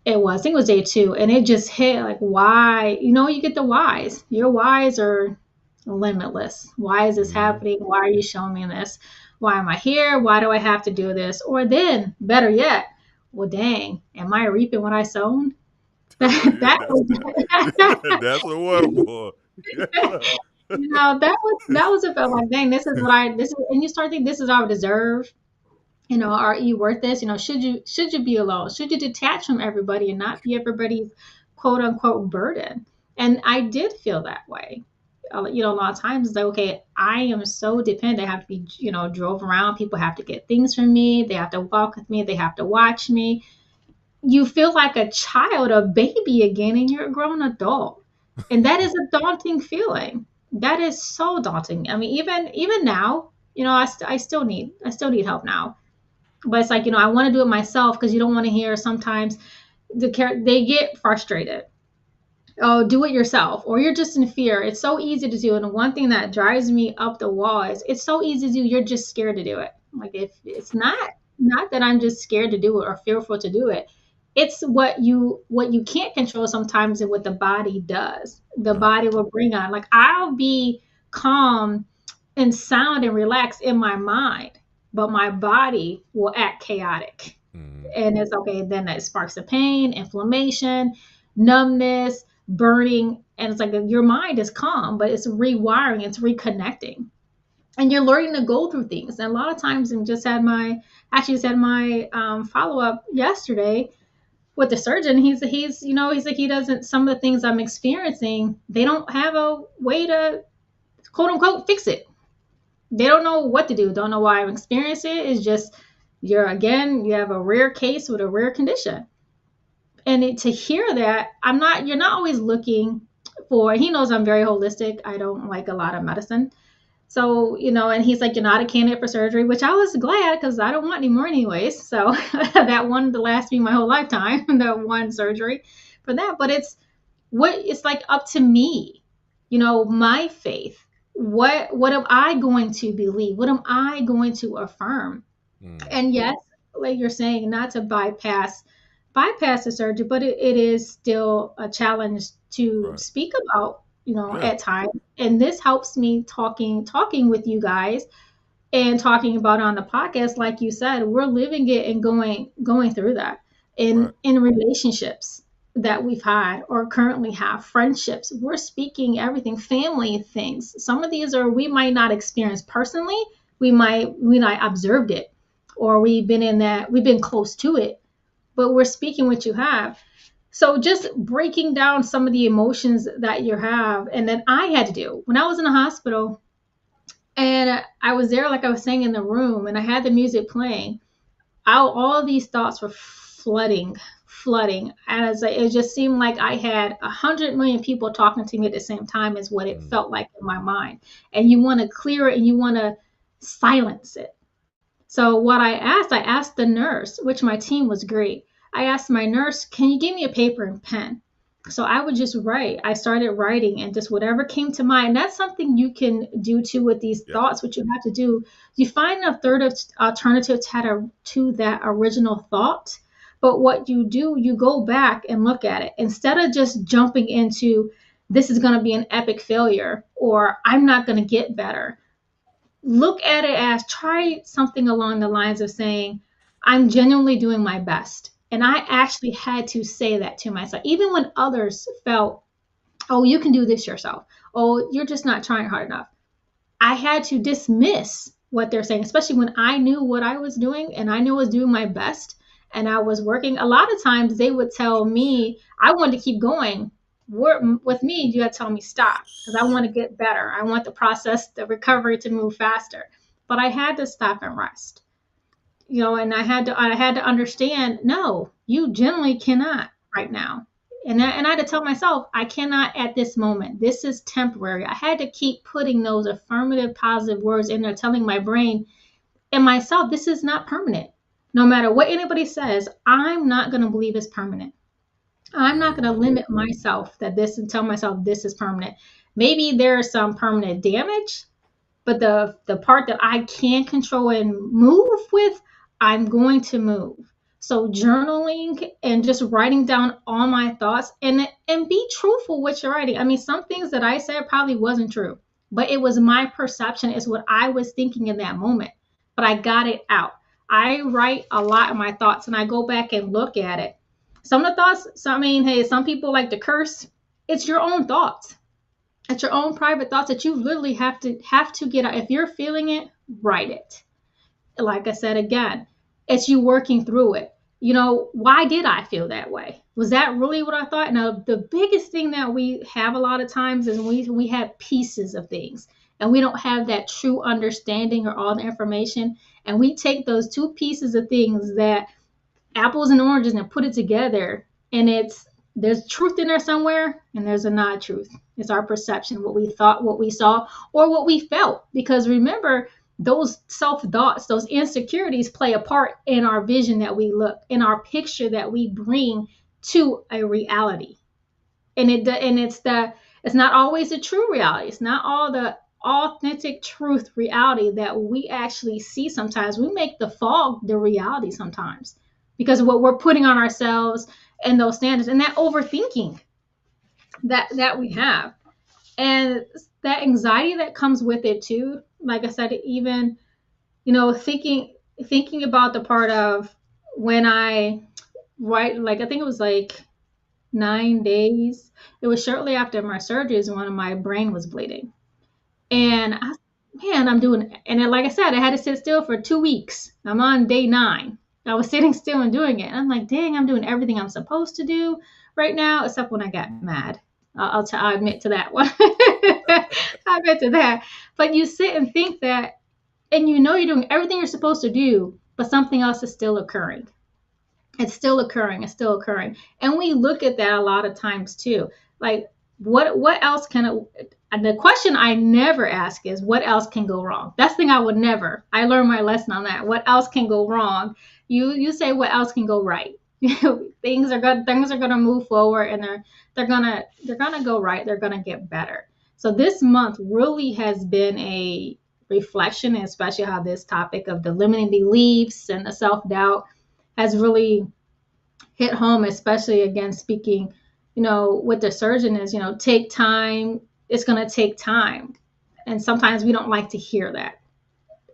I think it was day 2, and it just hit, like, why? You know, you get the whys. Your whys are limitless. Why is this happening? Why are you showing me this? Why am I here? Why do I have to do this? Or then, better yet, well, dang, am I reaping what I sown? That's a wonderful. You know, that was a felt like, dang, this is, and you start thinking, this is what I deserve. You know, are you worth this? You know, should you be alone? Should you detach from everybody and not be everybody's quote unquote burden? And I did feel that way. You know, a lot of times it's like, okay, I am so dependent. I have to be, you know, drove around. People have to get things from me. They have to walk with me. They have to watch me. You feel like a child, a baby again, and you're a grown adult. And that is a daunting feeling. That is so daunting. I mean, even now, you know, I still need help now. But it's like, you know, I want to do it myself, because you don't want to hear sometimes they get frustrated. Oh, do it yourself, or you're just in fear. It's so easy to do. And the one thing that drives me up the wall is, it's so easy to do. You're just scared to do it. Like, if it's not that I'm just scared to do it or fearful to do it. It's what you can't control sometimes, and what the body does. The body will bring on, like, I'll be calm and sound and relaxed in my mind, but my body will act chaotic. And it's okay. Then that sparks of pain, inflammation, numbness, burning. And it's like, your mind is calm, but it's rewiring, it's reconnecting. And you're learning to go through things. And a lot of times, I just had my follow-up yesterday with the surgeon. He's like, he doesn't, some of the things I'm experiencing, they don't have a way to quote unquote fix it. They don't know what to do. Don't know why I'm experiencing it. It's just, you have a rare case with a rare condition. And to hear that, you're not always looking for, he knows I'm very holistic. I don't like a lot of medicine. So, you know, and he's like, you're not a candidate for surgery, which I was glad, because I don't want any more anyways. So that wanted to last me my whole lifetime, that one surgery for that. But it's, what it's like up to me, my faith. What am I going to believe? What am I going to affirm? Mm. And yes, like you're saying, not to bypass the surgery, but it is still a challenge to Right. speak about, Yeah. at times. And this helps me talking with you guys and talking about on the podcast. Like you said, we're living it and going through that Right. in relationships that we've had or currently have, friendships. We're speaking everything, family things. Some of these are we might not experience personally. We might observed it, or we've been close to it, but we're speaking what you have. So just breaking down some of the emotions that you have and that I had to do when I was in the hospital. And I was there, like I was saying, in the room, and I had the music playing. All of these thoughts were flooding. As it just seemed like I had 100 million people talking to me at the same time, is what it Mm. felt like in my mind. And you want to clear it and you want to silence it. So what I asked the nurse, which my team was great. I asked my nurse, "Can you give me a paper and pen?" So I would just write. I started writing and just whatever came to mind. That's something you can do too with these Yeah. thoughts. What you have to do, you find a third of alternative to that original thought. But what you do, you go back and look at it instead of just jumping into this is going to be an epic failure or I'm not going to get better. Look at it as try something along the lines of saying, I'm genuinely doing my best. And I actually had to say that to myself, even when others felt, oh, you can do this yourself. Oh, you're just not trying hard enough. I had to dismiss what they're saying, especially when I knew what I was doing and I knew I was doing my best and I was working. A lot of times they would tell me I wanted to keep going. With me, you got to tell me stop because I want to get better. I want the process, the recovery to move faster. But I had to stop and rest, and I had to understand, no, you generally cannot right now. And I had to tell myself, I cannot at this moment. This is temporary. I had to keep putting those affirmative, positive words in there, telling my brain and myself, this is not permanent. No matter what anybody says, I'm not going to believe it's permanent. I'm not going to Mm. limit myself that this and tell myself this is permanent. Maybe there's some permanent damage, but the part that I can control and move with, I'm going to move. So journaling and just writing down all my thoughts and be truthful with your writing. I mean, some things that I said probably wasn't true, but it was my perception. It's what I was thinking in that moment. But I got it out. I write a lot of my thoughts and I go back and look at it. Some of the thoughts, so I mean, hey, some people like to curse. It's your own thoughts. It's your own private thoughts that you literally have to get out. If you're feeling it, write it. Like I said again, it's you working through it. Why did I feel that way? Was that really what I thought? Now, the biggest thing that we have a lot of times is we have pieces of things and we don't have that true understanding or all the information. And we take those two pieces of things that apples and oranges and put it together, and there's truth in there somewhere and there's a not truth. It's our perception, what we thought, what we saw, or what we felt. Because remember, those self-thoughts, those insecurities play a part in our vision that we look, in our picture that we bring to a reality. And it's not always a true reality. It's not all the authentic truth reality that we actually see. Sometimes we make the fog the reality sometimes because of what we're putting on ourselves and those standards and that overthinking that we have, and that anxiety that comes with it too. Like I said, even thinking about the part of when I write, like I think it was like 9 days. It was shortly after my surgeries when my brain was bleeding. And man, I'm doing it. And then, like I said, I had to sit still for 2 weeks. I'm on day 9. I was sitting still and doing it. And I'm like, dang, I'm doing everything I'm supposed to do right now, except when I got mad. I admit to that one. I admit to that. But you sit and think that, and you're doing everything you're supposed to do, but something else is still occurring. It's still occurring. It's still occurring. And we look at that a lot of times too. Like, what else and the question I never ask is, what else can go wrong? That's the thing I would never. I learned my lesson on that. What else can go wrong? You say, what else can go right? things are good. Things are gonna move forward, and they're gonna go right. They're gonna get better. So this month really has been a reflection, and especially how this topic of the limiting beliefs and the self doubt has really hit home, especially again speaking, with the surgeon is, take time. It's going to take time. And sometimes we don't like to hear that.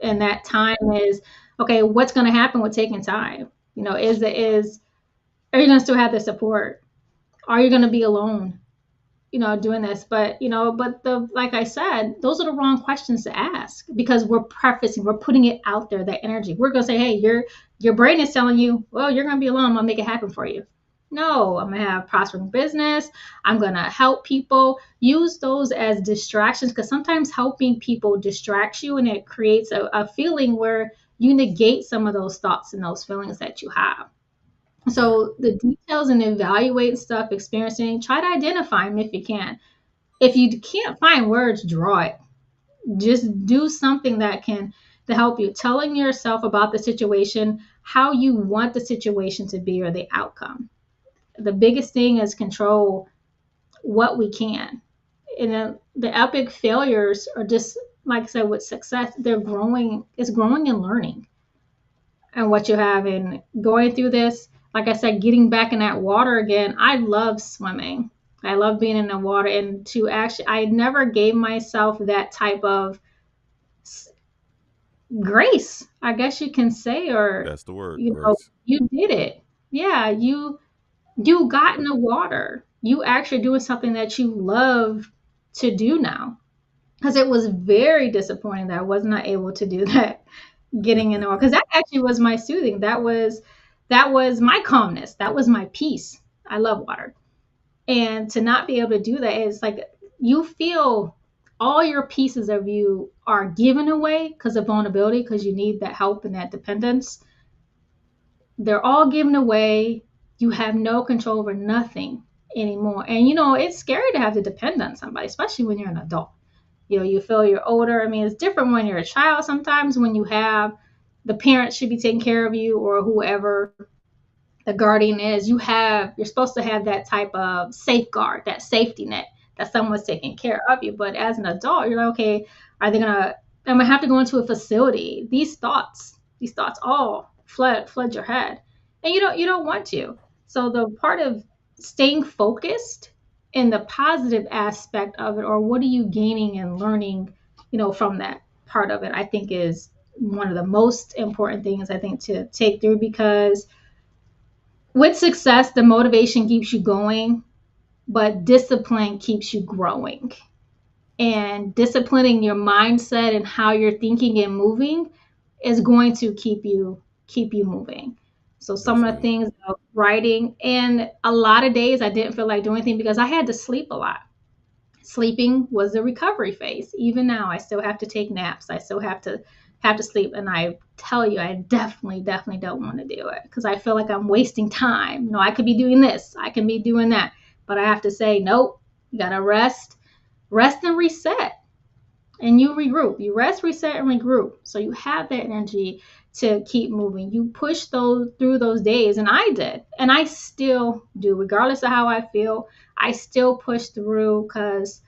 And that time is, okay, what's going to happen with taking time? Are you going to still have the support? Are you going to be alone? Doing this, but like I said, those are the wrong questions to ask because we're putting it out there, that energy. We're going to say, hey, your brain is telling you, well, you're going to be alone. I'm going to make it happen for you. No, I'm going to have prospering business. I'm going to help people. Use those as distractions because sometimes helping people distracts you and it creates a feeling where you negate some of those thoughts and those feelings that you have. So the details and evaluate stuff, experiencing, try to identify them if you can. If you can't find words, draw it. Just do something to help you. Telling yourself about the situation, how you want the situation to be or the outcome. The biggest thing is control what we can. And the epic failures are just, like I said, with success, it's growing and learning. And what you have in going through this, like I said, getting back in that water again. I love swimming. I love being in the water, and I never gave myself that type of grace, I guess you can say, or That's the word, grace. you did it. Yeah, you got in the water. You actually doing something that you love to do now. Because it was very disappointing that I was not able to do that, getting in the water. Because that actually was my soothing. That was my calmness. That was my peace. I love water. And to not be able to do that is like you feel all your pieces of you are given away because of vulnerability, because you need that help and that dependence. They're all given away. You have no control over nothing anymore. And it's scary to have to depend on somebody, especially when you're an adult. You feel you're older. I mean, it's different when you're a child sometimes, when you have the parents should be taking care of you or whoever the guardian is. You're supposed to have that type of safeguard, that safety net, that someone's taking care of you. But as an adult, you're like, okay, I'm gonna have to go into a facility. These thoughts all flood your head. And you don't want to. So the part of staying focused in the positive aspect of it, or what are you gaining and learning, from that part of it, I think is one of the most important things I think to take through, because with success, the motivation keeps you going, but discipline keeps you growing. And disciplining your mindset and how you're thinking and moving is going to keep you moving. So some of the things of writing, and a lot of days I didn't feel like doing anything because I had to sleep a lot. Sleeping was the recovery phase. Even now, I still have to take naps. I still have to sleep. And I tell you, I definitely don't want to do it because I feel like I'm wasting time. I could be doing this, I can be doing that, but I have to say, nope, you gotta rest and reset. And you regroup. You rest, reset, and regroup. So you have that energy to keep moving. You push through those days, and I did, and I still do, regardless of how I feel. I still push through because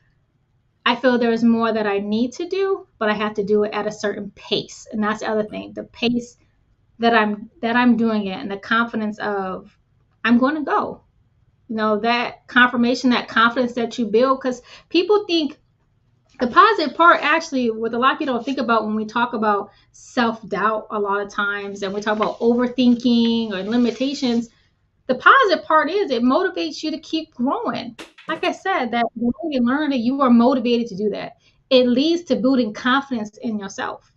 I feel there's more that I need to do, but I have to do it at a certain pace. And that's the other thing, the pace that I'm doing it, and the confidence of I'm going to go. That confirmation, that confidence that you build, because people think the positive part, actually, what a lot of people don't think about when we talk about self-doubt a lot of times, and we talk about overthinking or limitations, the positive part is it motivates you to keep growing. Like I said, that when you learn that you are motivated to do that, it leads to building confidence in yourself,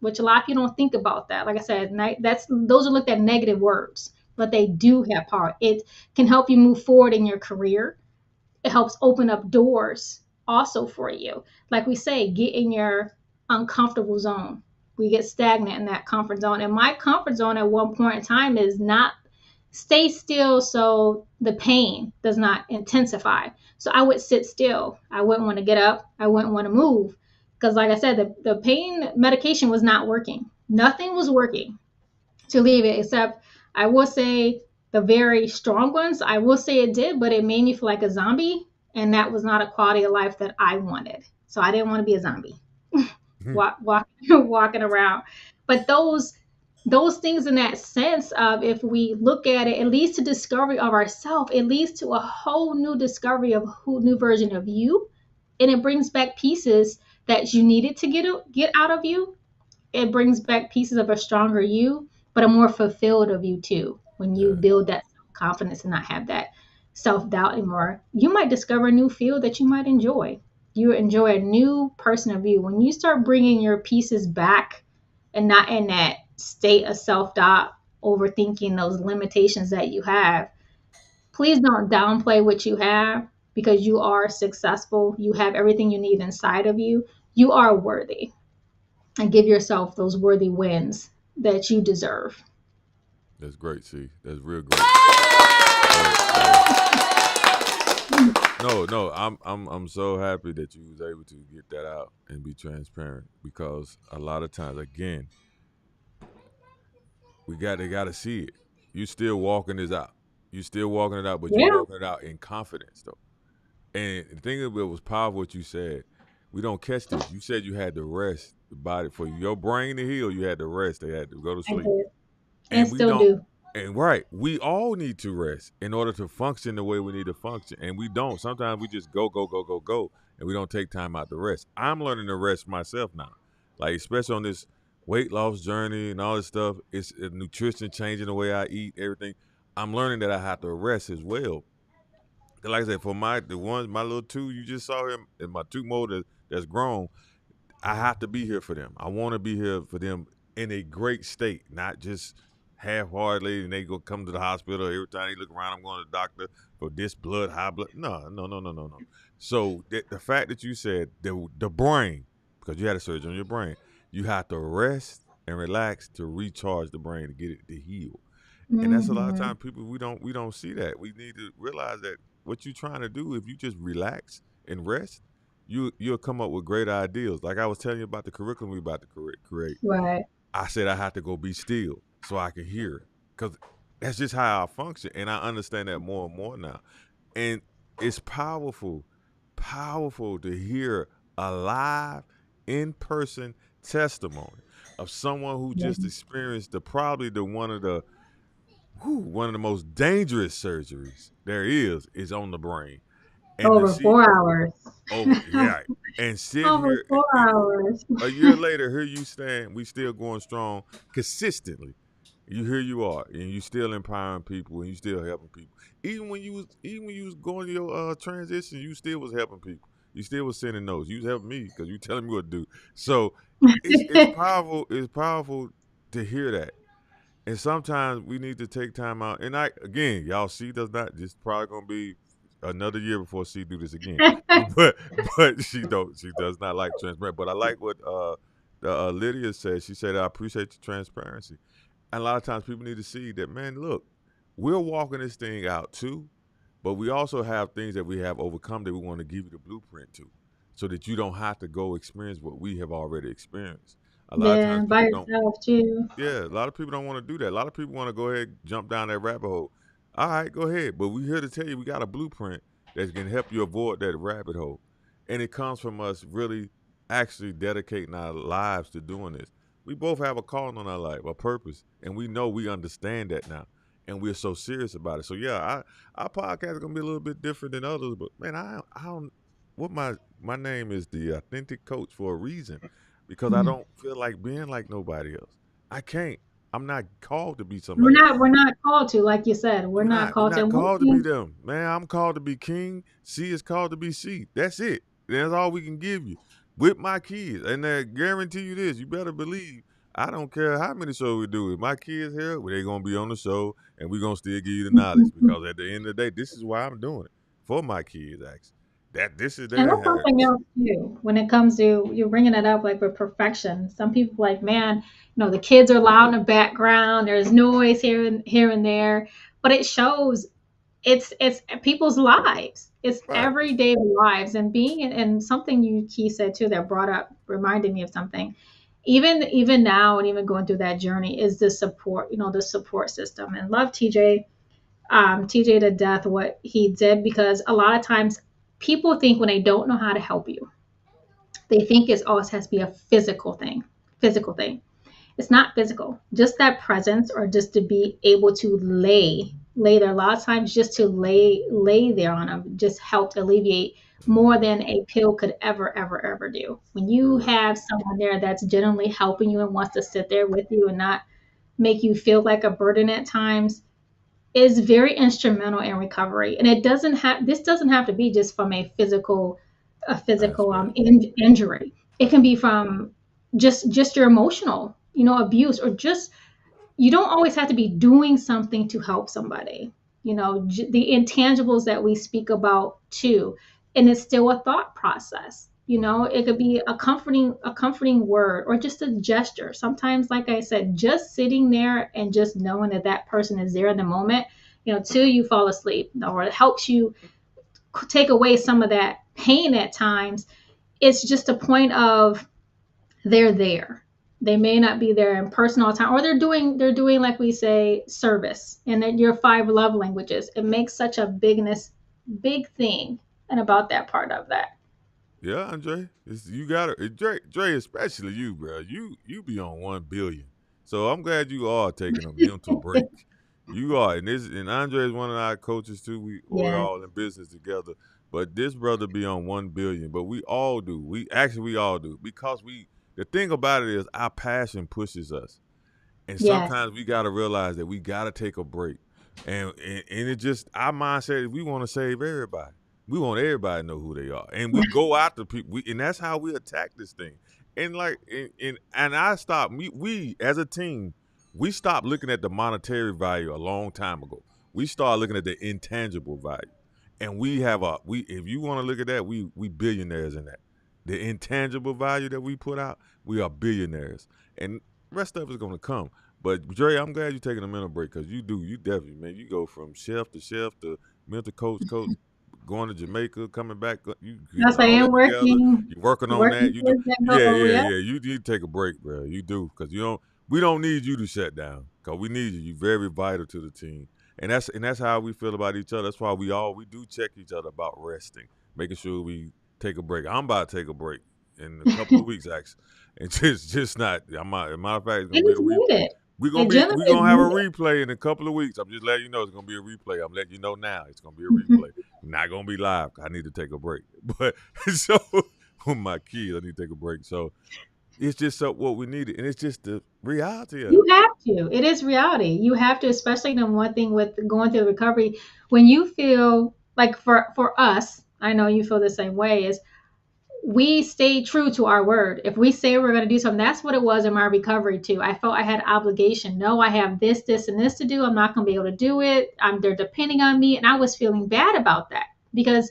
which a lot of people don't think about that. Like I said, those are looked at negative words, but they do have power. It can help you move forward in your career. It helps open up doors also for you. Like we say, get in your uncomfortable zone. We get stagnant in that comfort zone. And my comfort zone at one point in time is not stay still so the pain does not intensify. So I would sit still. I wouldn't want to get up. I wouldn't want to move. Because like I said, the pain medication was not working. Nothing was working to leave it, except I will say the very strong ones, I will say it did, but it made me feel like a zombie. And that was not a quality of life that I wanted. So I didn't want to be a zombie, walking around. But those things in that sense of, if we look at it, it leads to discovery of ourselves. It leads to a whole new discovery of who new version of you. And it brings back pieces that you needed to get out of you. It brings back pieces of a stronger you, but a more fulfilled of you too. When you Yeah. build that confidence and not have that self-doubt anymore, you might discover a new field that you might enjoy. You enjoy a new person of you. When you start bringing your pieces back and not in that state of self-doubt, overthinking those limitations that you have, please don't downplay what you have, because you are successful. You have everything you need inside of you. You are worthy, and give yourself those worthy wins that you deserve. That's great, see. That's real great. Great. No, I'm so happy that you was able to get that out and be transparent, because a lot of times, again, they gotta see it. You still walking this out. You still walking it out, but you Yeah, walking it out in confidence though. And the thing of it was powerful what you said. We don't catch this. You said you had to rest the body for your brain to heal. You had to rest. They had to go to I sleep. did, and And we still don't. do. And right, we all need to rest in order to function the way we need to function. And we don't. Sometimes we just go, go, go, go, go, and we don't take time out to rest. I'm learning to rest myself now, like especially on this weight loss journey and all this stuff. It's nutrition changing the way I eat, everything. I'm learning that I have to rest as well. Like I said, for my little two you just saw him, and my two more that's grown, I have to be here for them. I want to be here for them in a great state, not just half-heartedly, and they go come to the hospital every time they look around. I'm going to the doctor for this blood, high blood. No, no, no, no, no, no. So the fact that you said the brain, because you had a surgery on your brain, you have to rest and relax to recharge the brain to get it to heal. And that's a lot of Hmm. times people we don't see that. We need to realize that what you're trying to do, if you just relax and rest, you'll come up with great ideas. Like I was telling you about the curriculum we about to create. Right. I said I have to go be still so I can hear, because that's just how I function, and I understand that more and more now. And it's powerful, powerful to hear a live, in person testimony of someone who Yeah. just experienced probably one of the most dangerous surgeries there is on the brain, and to Over see 4 hours. over, yeah, and sit Over here 4 hours. a year later, here you stand, we still going strong consistently. Here you are, and you still empowering people, and you still helping people. Even when you was going to your transition, you still was helping people. You still was sending notes. You was helping me because you telling me what to do. So it's powerful. It's powerful to hear that. And sometimes we need to take time out. And again, y'all, she does not. This probably gonna be another year before she do this again. But she does not like transparent. But I like what Lydia said. She said, I appreciate your transparency. And a lot of times people need to see that, man, look, we're walking this thing out too, but we also have things that we have overcome that we want to give you the blueprint to, so that you don't have to go experience what we have already experienced. A lot of Yeah, times by people don't. yourself too. Yeah, a lot of people don't want to do that. A lot of people want to go ahead and jump down that rabbit hole. All right, go ahead. But we're here to tell you we got a blueprint that can help you avoid that rabbit hole. And it comes from us really actually dedicating our lives to doing this. We both have a calling on our life, a purpose, and we know we understand that now. And we're so serious about it. So yeah, our podcast is gonna be a little bit different than others, but man, I don't what my name is the authentic coach for a reason, because I Mhm. don't feel like being like nobody else. I can't. I'm not called to be We're somebody. not we're not called to, like you said, we're We're not not. We're called to. not And one called to be thing, them. Man, I'm called to be king. She is called to be she. That's it. That's all we can give you. With my kids. And I guarantee you this, you better believe I don't care how many shows we do. If my kids here, well, they're gonna be on the show and we're gonna still give you the knowledge, because at the end of the day, this is why I'm doing it. For my kids, actually. That this is and their that's something inheritance. else too. When it comes to you bringing it up, like with perfection, some people like, man, the kids are loud in the background. There's noise here and there, but it shows it's people's lives. It's Right. everyday lives, and being and something you Key said too that brought up reminded me of something. Even now, and even going through that journey, is the support. The support system. And love TJ. TJ to death what he did, because a lot of times people think when they don't know how to help you, they think it always has to be a physical thing. It's not physical. Just that presence, or just to be able to lay there. A lot of times, just to lay there on them just helped alleviate more than a pill could ever do. When you Correct. have someone there that's genuinely helping you and wants to sit there with you and not make you feel like a burden at times, is very instrumental in recovery. And this doesn't have to be just from a physical Aspect. injury. It can be from just your emotional, abuse, or just, you don't always have to be doing something to help somebody. The intangibles that we speak about too, and it's still a thought process. It could be a comforting word, or just a gesture. Sometimes, like I said, just sitting there and just knowing that that person is there in the moment, till you fall asleep, or it helps you take away some of that pain at times. It's just a point of, they're there. They may not be there in person all the time, or they're doing, like we say, service, and then your 5 love languages. It makes such a big thing, and about that part of that. Yeah, Andre, you got it. Dre, especially you, bro. You be on 1 billion. So I'm glad you are taking a mental break. You are, and Andre is one of our coaches too. We're Yeah, all in business together. But this brother be on 1 billion. But we all do. We all do, because we. The thing about it is, our passion pushes us, and yes, sometimes we got to realize that we got to take a break, and it just, our mindset is we want to save everybody. We want everybody to know who they are, and we go after people. And that's how we attack this thing. And like, and I stopped. We as a team, we stopped looking at the monetary value a long time ago. We started looking at the intangible value, and we have a we. If you want to look at that, we billionaires in that. The intangible value that we put out, we are billionaires, and rest of it's gonna come. But Dre, I'm glad you're taking a mental break, because you definitely, man, you go from chef to mental coach, going to Jamaica, coming back, you yes, getting I all am that together. working You working on that. working You do, towards that yeah, goal. yeah, Yeah. yeah. You need to take a break, bro. You do, because you don't. We don't need you to shut down, because we need you. You're very vital to the team, and that's how we feel about each other. That's why we do check each other about resting, making sure we take a break. I'm about to take a break in a couple of weeks, actually, and just not. Matter of fact, it's It gonna be a is re. needed. It We generally is gonna have a needed. replay in a couple of weeks. I'm just letting you know it's gonna be a replay. I'm letting you know now it's gonna be a replay. Not gonna be live. I need to take a break. But so with my kids, I need to take a break. So it's just what we needed, and it's just the reality of You it. have to. It is reality. You have to, especially the one thing with going through recovery, when you feel like, for us, I know you feel the same way, is we stay true to our word. If we say we're going to do something, that's what it was in my recovery too. I felt I had obligation. No, I have this, and this to do. I'm not going to be able to do it. They're depending on me, and I was feeling bad about that, because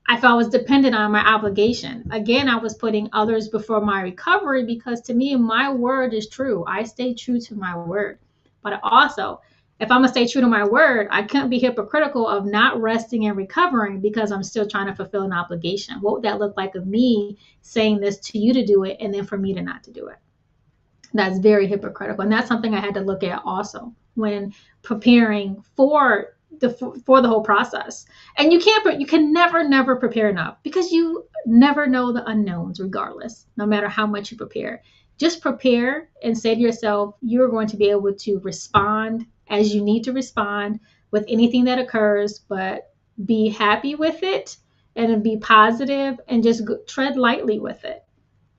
I felt I was dependent on my obligation. Again, I was putting others before my recovery, because to me, my word is true. I stay true to my word. But also, if I'm gonna stay true to my word, I couldn't be hypocritical of not resting and recovering because I'm still trying to fulfill an obligation. What would that look like of me saying this to you to do it, and then for me to not to do it? That's very hypocritical, and that's something I had to look at also when preparing for the whole process. And you can never prepare enough, because you never know the unknowns, regardless, no matter how much you prepare. Just prepare and say to yourself, you're going to be able to respond as you need to respond with anything that occurs, but be happy with it, and be positive, and just tread lightly with it.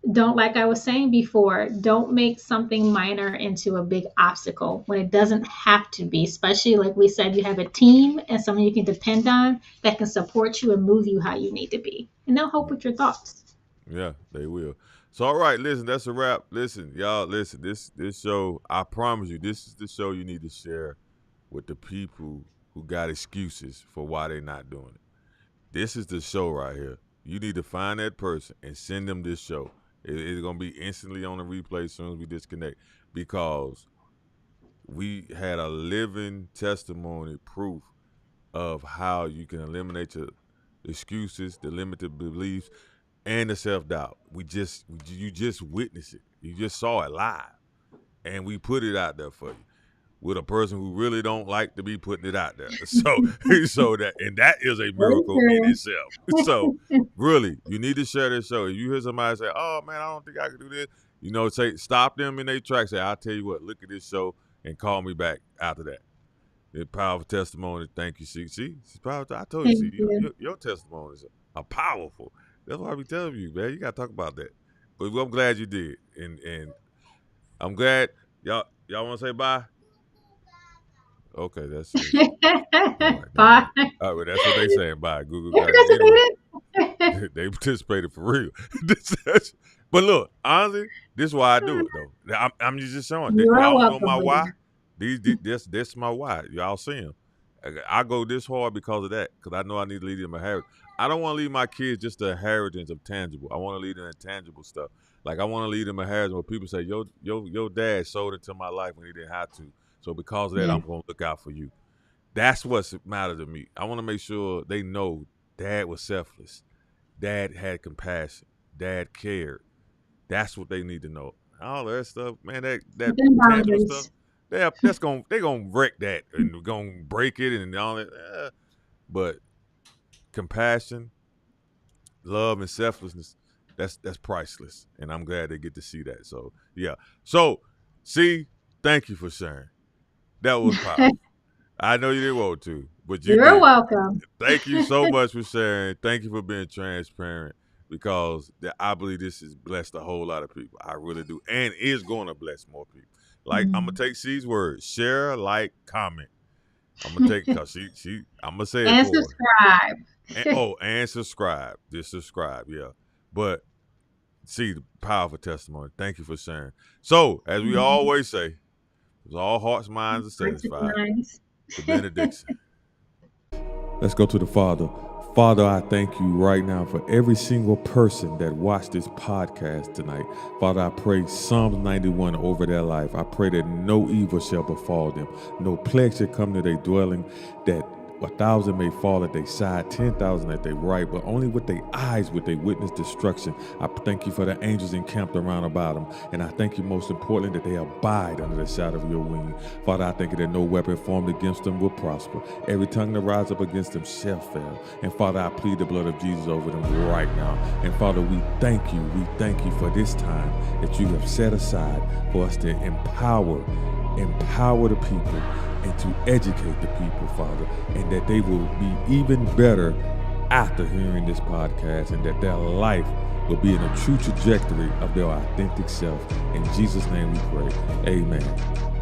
Don't, like I was saying before, don't make something minor into a big obstacle when it doesn't have to be. Especially, like we said, you have a team and someone you can depend on that can support you and move you how you need to be, and they'll help with your thoughts. Yeah, they will. So all right, listen, that's a wrap. Listen, y'all, listen. This show, I promise you, this is the show you need to share with the people who got excuses for why they're not doing it. This is the show right here. You need to find that person and send them this show. It's gonna be instantly on the replay as soon as we disconnect, because we had a living testimony proof of how you can eliminate your excuses, the limited beliefs, and the self doubt. You just witnessed it. You just saw it live, and we put it out there for you. with a person who really don't like to be putting it out there. So that is a miracle in itself. So really, you need to share this show. If you hear somebody say, "Oh man, I don't think I can do this," stop them in their tracks. Say, "I'll tell you what, look at this show and call me back after that." It's powerful testimony. Thank you, see, it's powerful. I told you, your testimonies are powerful. That's why I be telling you, man. You gotta talk about that. But I'm glad you did, and I'm glad y'all want to say bye. Okay, that's it. Right, bye. All right, that's what they saying. Bye. Google You got it. participated? They participated for real. But look, honestly, this is why I do it though. I'm just showing. You're Y'all know welcome, my why. William. This my why. Y'all see him. I go this hard because of that. Because I know I need to leave them a heritage. I don't want to leave my kids just a inheritance of tangible. I want to leave them intangible stuff. Like I want to leave them a heritage where people say, your dad sold into my life when he didn't have to. So because of that, I'm going to look out for you. That's what's matters to me. I want to make sure they know Dad was selfless. Dad had compassion. Dad cared. That's what they need to know. All that stuff, man, that tangible stuff, they're gonna wreck that and gonna break it and all that. But compassion, love, and selflessness, that's priceless. And I'm glad they get to see that. So yeah. So see, thank you for sharing. That was powerful. I know you didn't want to, but You're welcome. Thank you so much for sharing. Thank you for being transparent, because I believe this has blessed a whole lot of people. I really do, and is going to bless more people. Like I'm gonna take C's words: share, like, comment. I'm gonna take because I'm gonna say it and for subscribe. And subscribe. Just subscribe, yeah. But see the powerful testimony. Thank you for sharing. So as we always say, all hearts, minds are satisfied. The benediction. Let's go to the Father. Father, I thank you right now for every single person that watched this podcast tonight. Father, I pray Psalms 91 over their life. I pray that no evil shall befall them. No plague shall come to their dwelling, that 1,000 may fall at their side, 10,000 at their right, but only with their eyes would they witness destruction. I thank you for the angels encamped around about them. And I thank you most importantly that they abide under the shadow of your wing. Father, I thank you that no weapon formed against them will prosper. Every tongue that rises up against them shall fail. And Father, I plead the blood of Jesus over them right now. And Father, we thank you for this time that you have set aside for us to empower the people and to educate the people, Father, and that they will be even better after hearing this podcast, and that their life will be in a true trajectory of their authentic self. In Jesus' name we pray. Amen.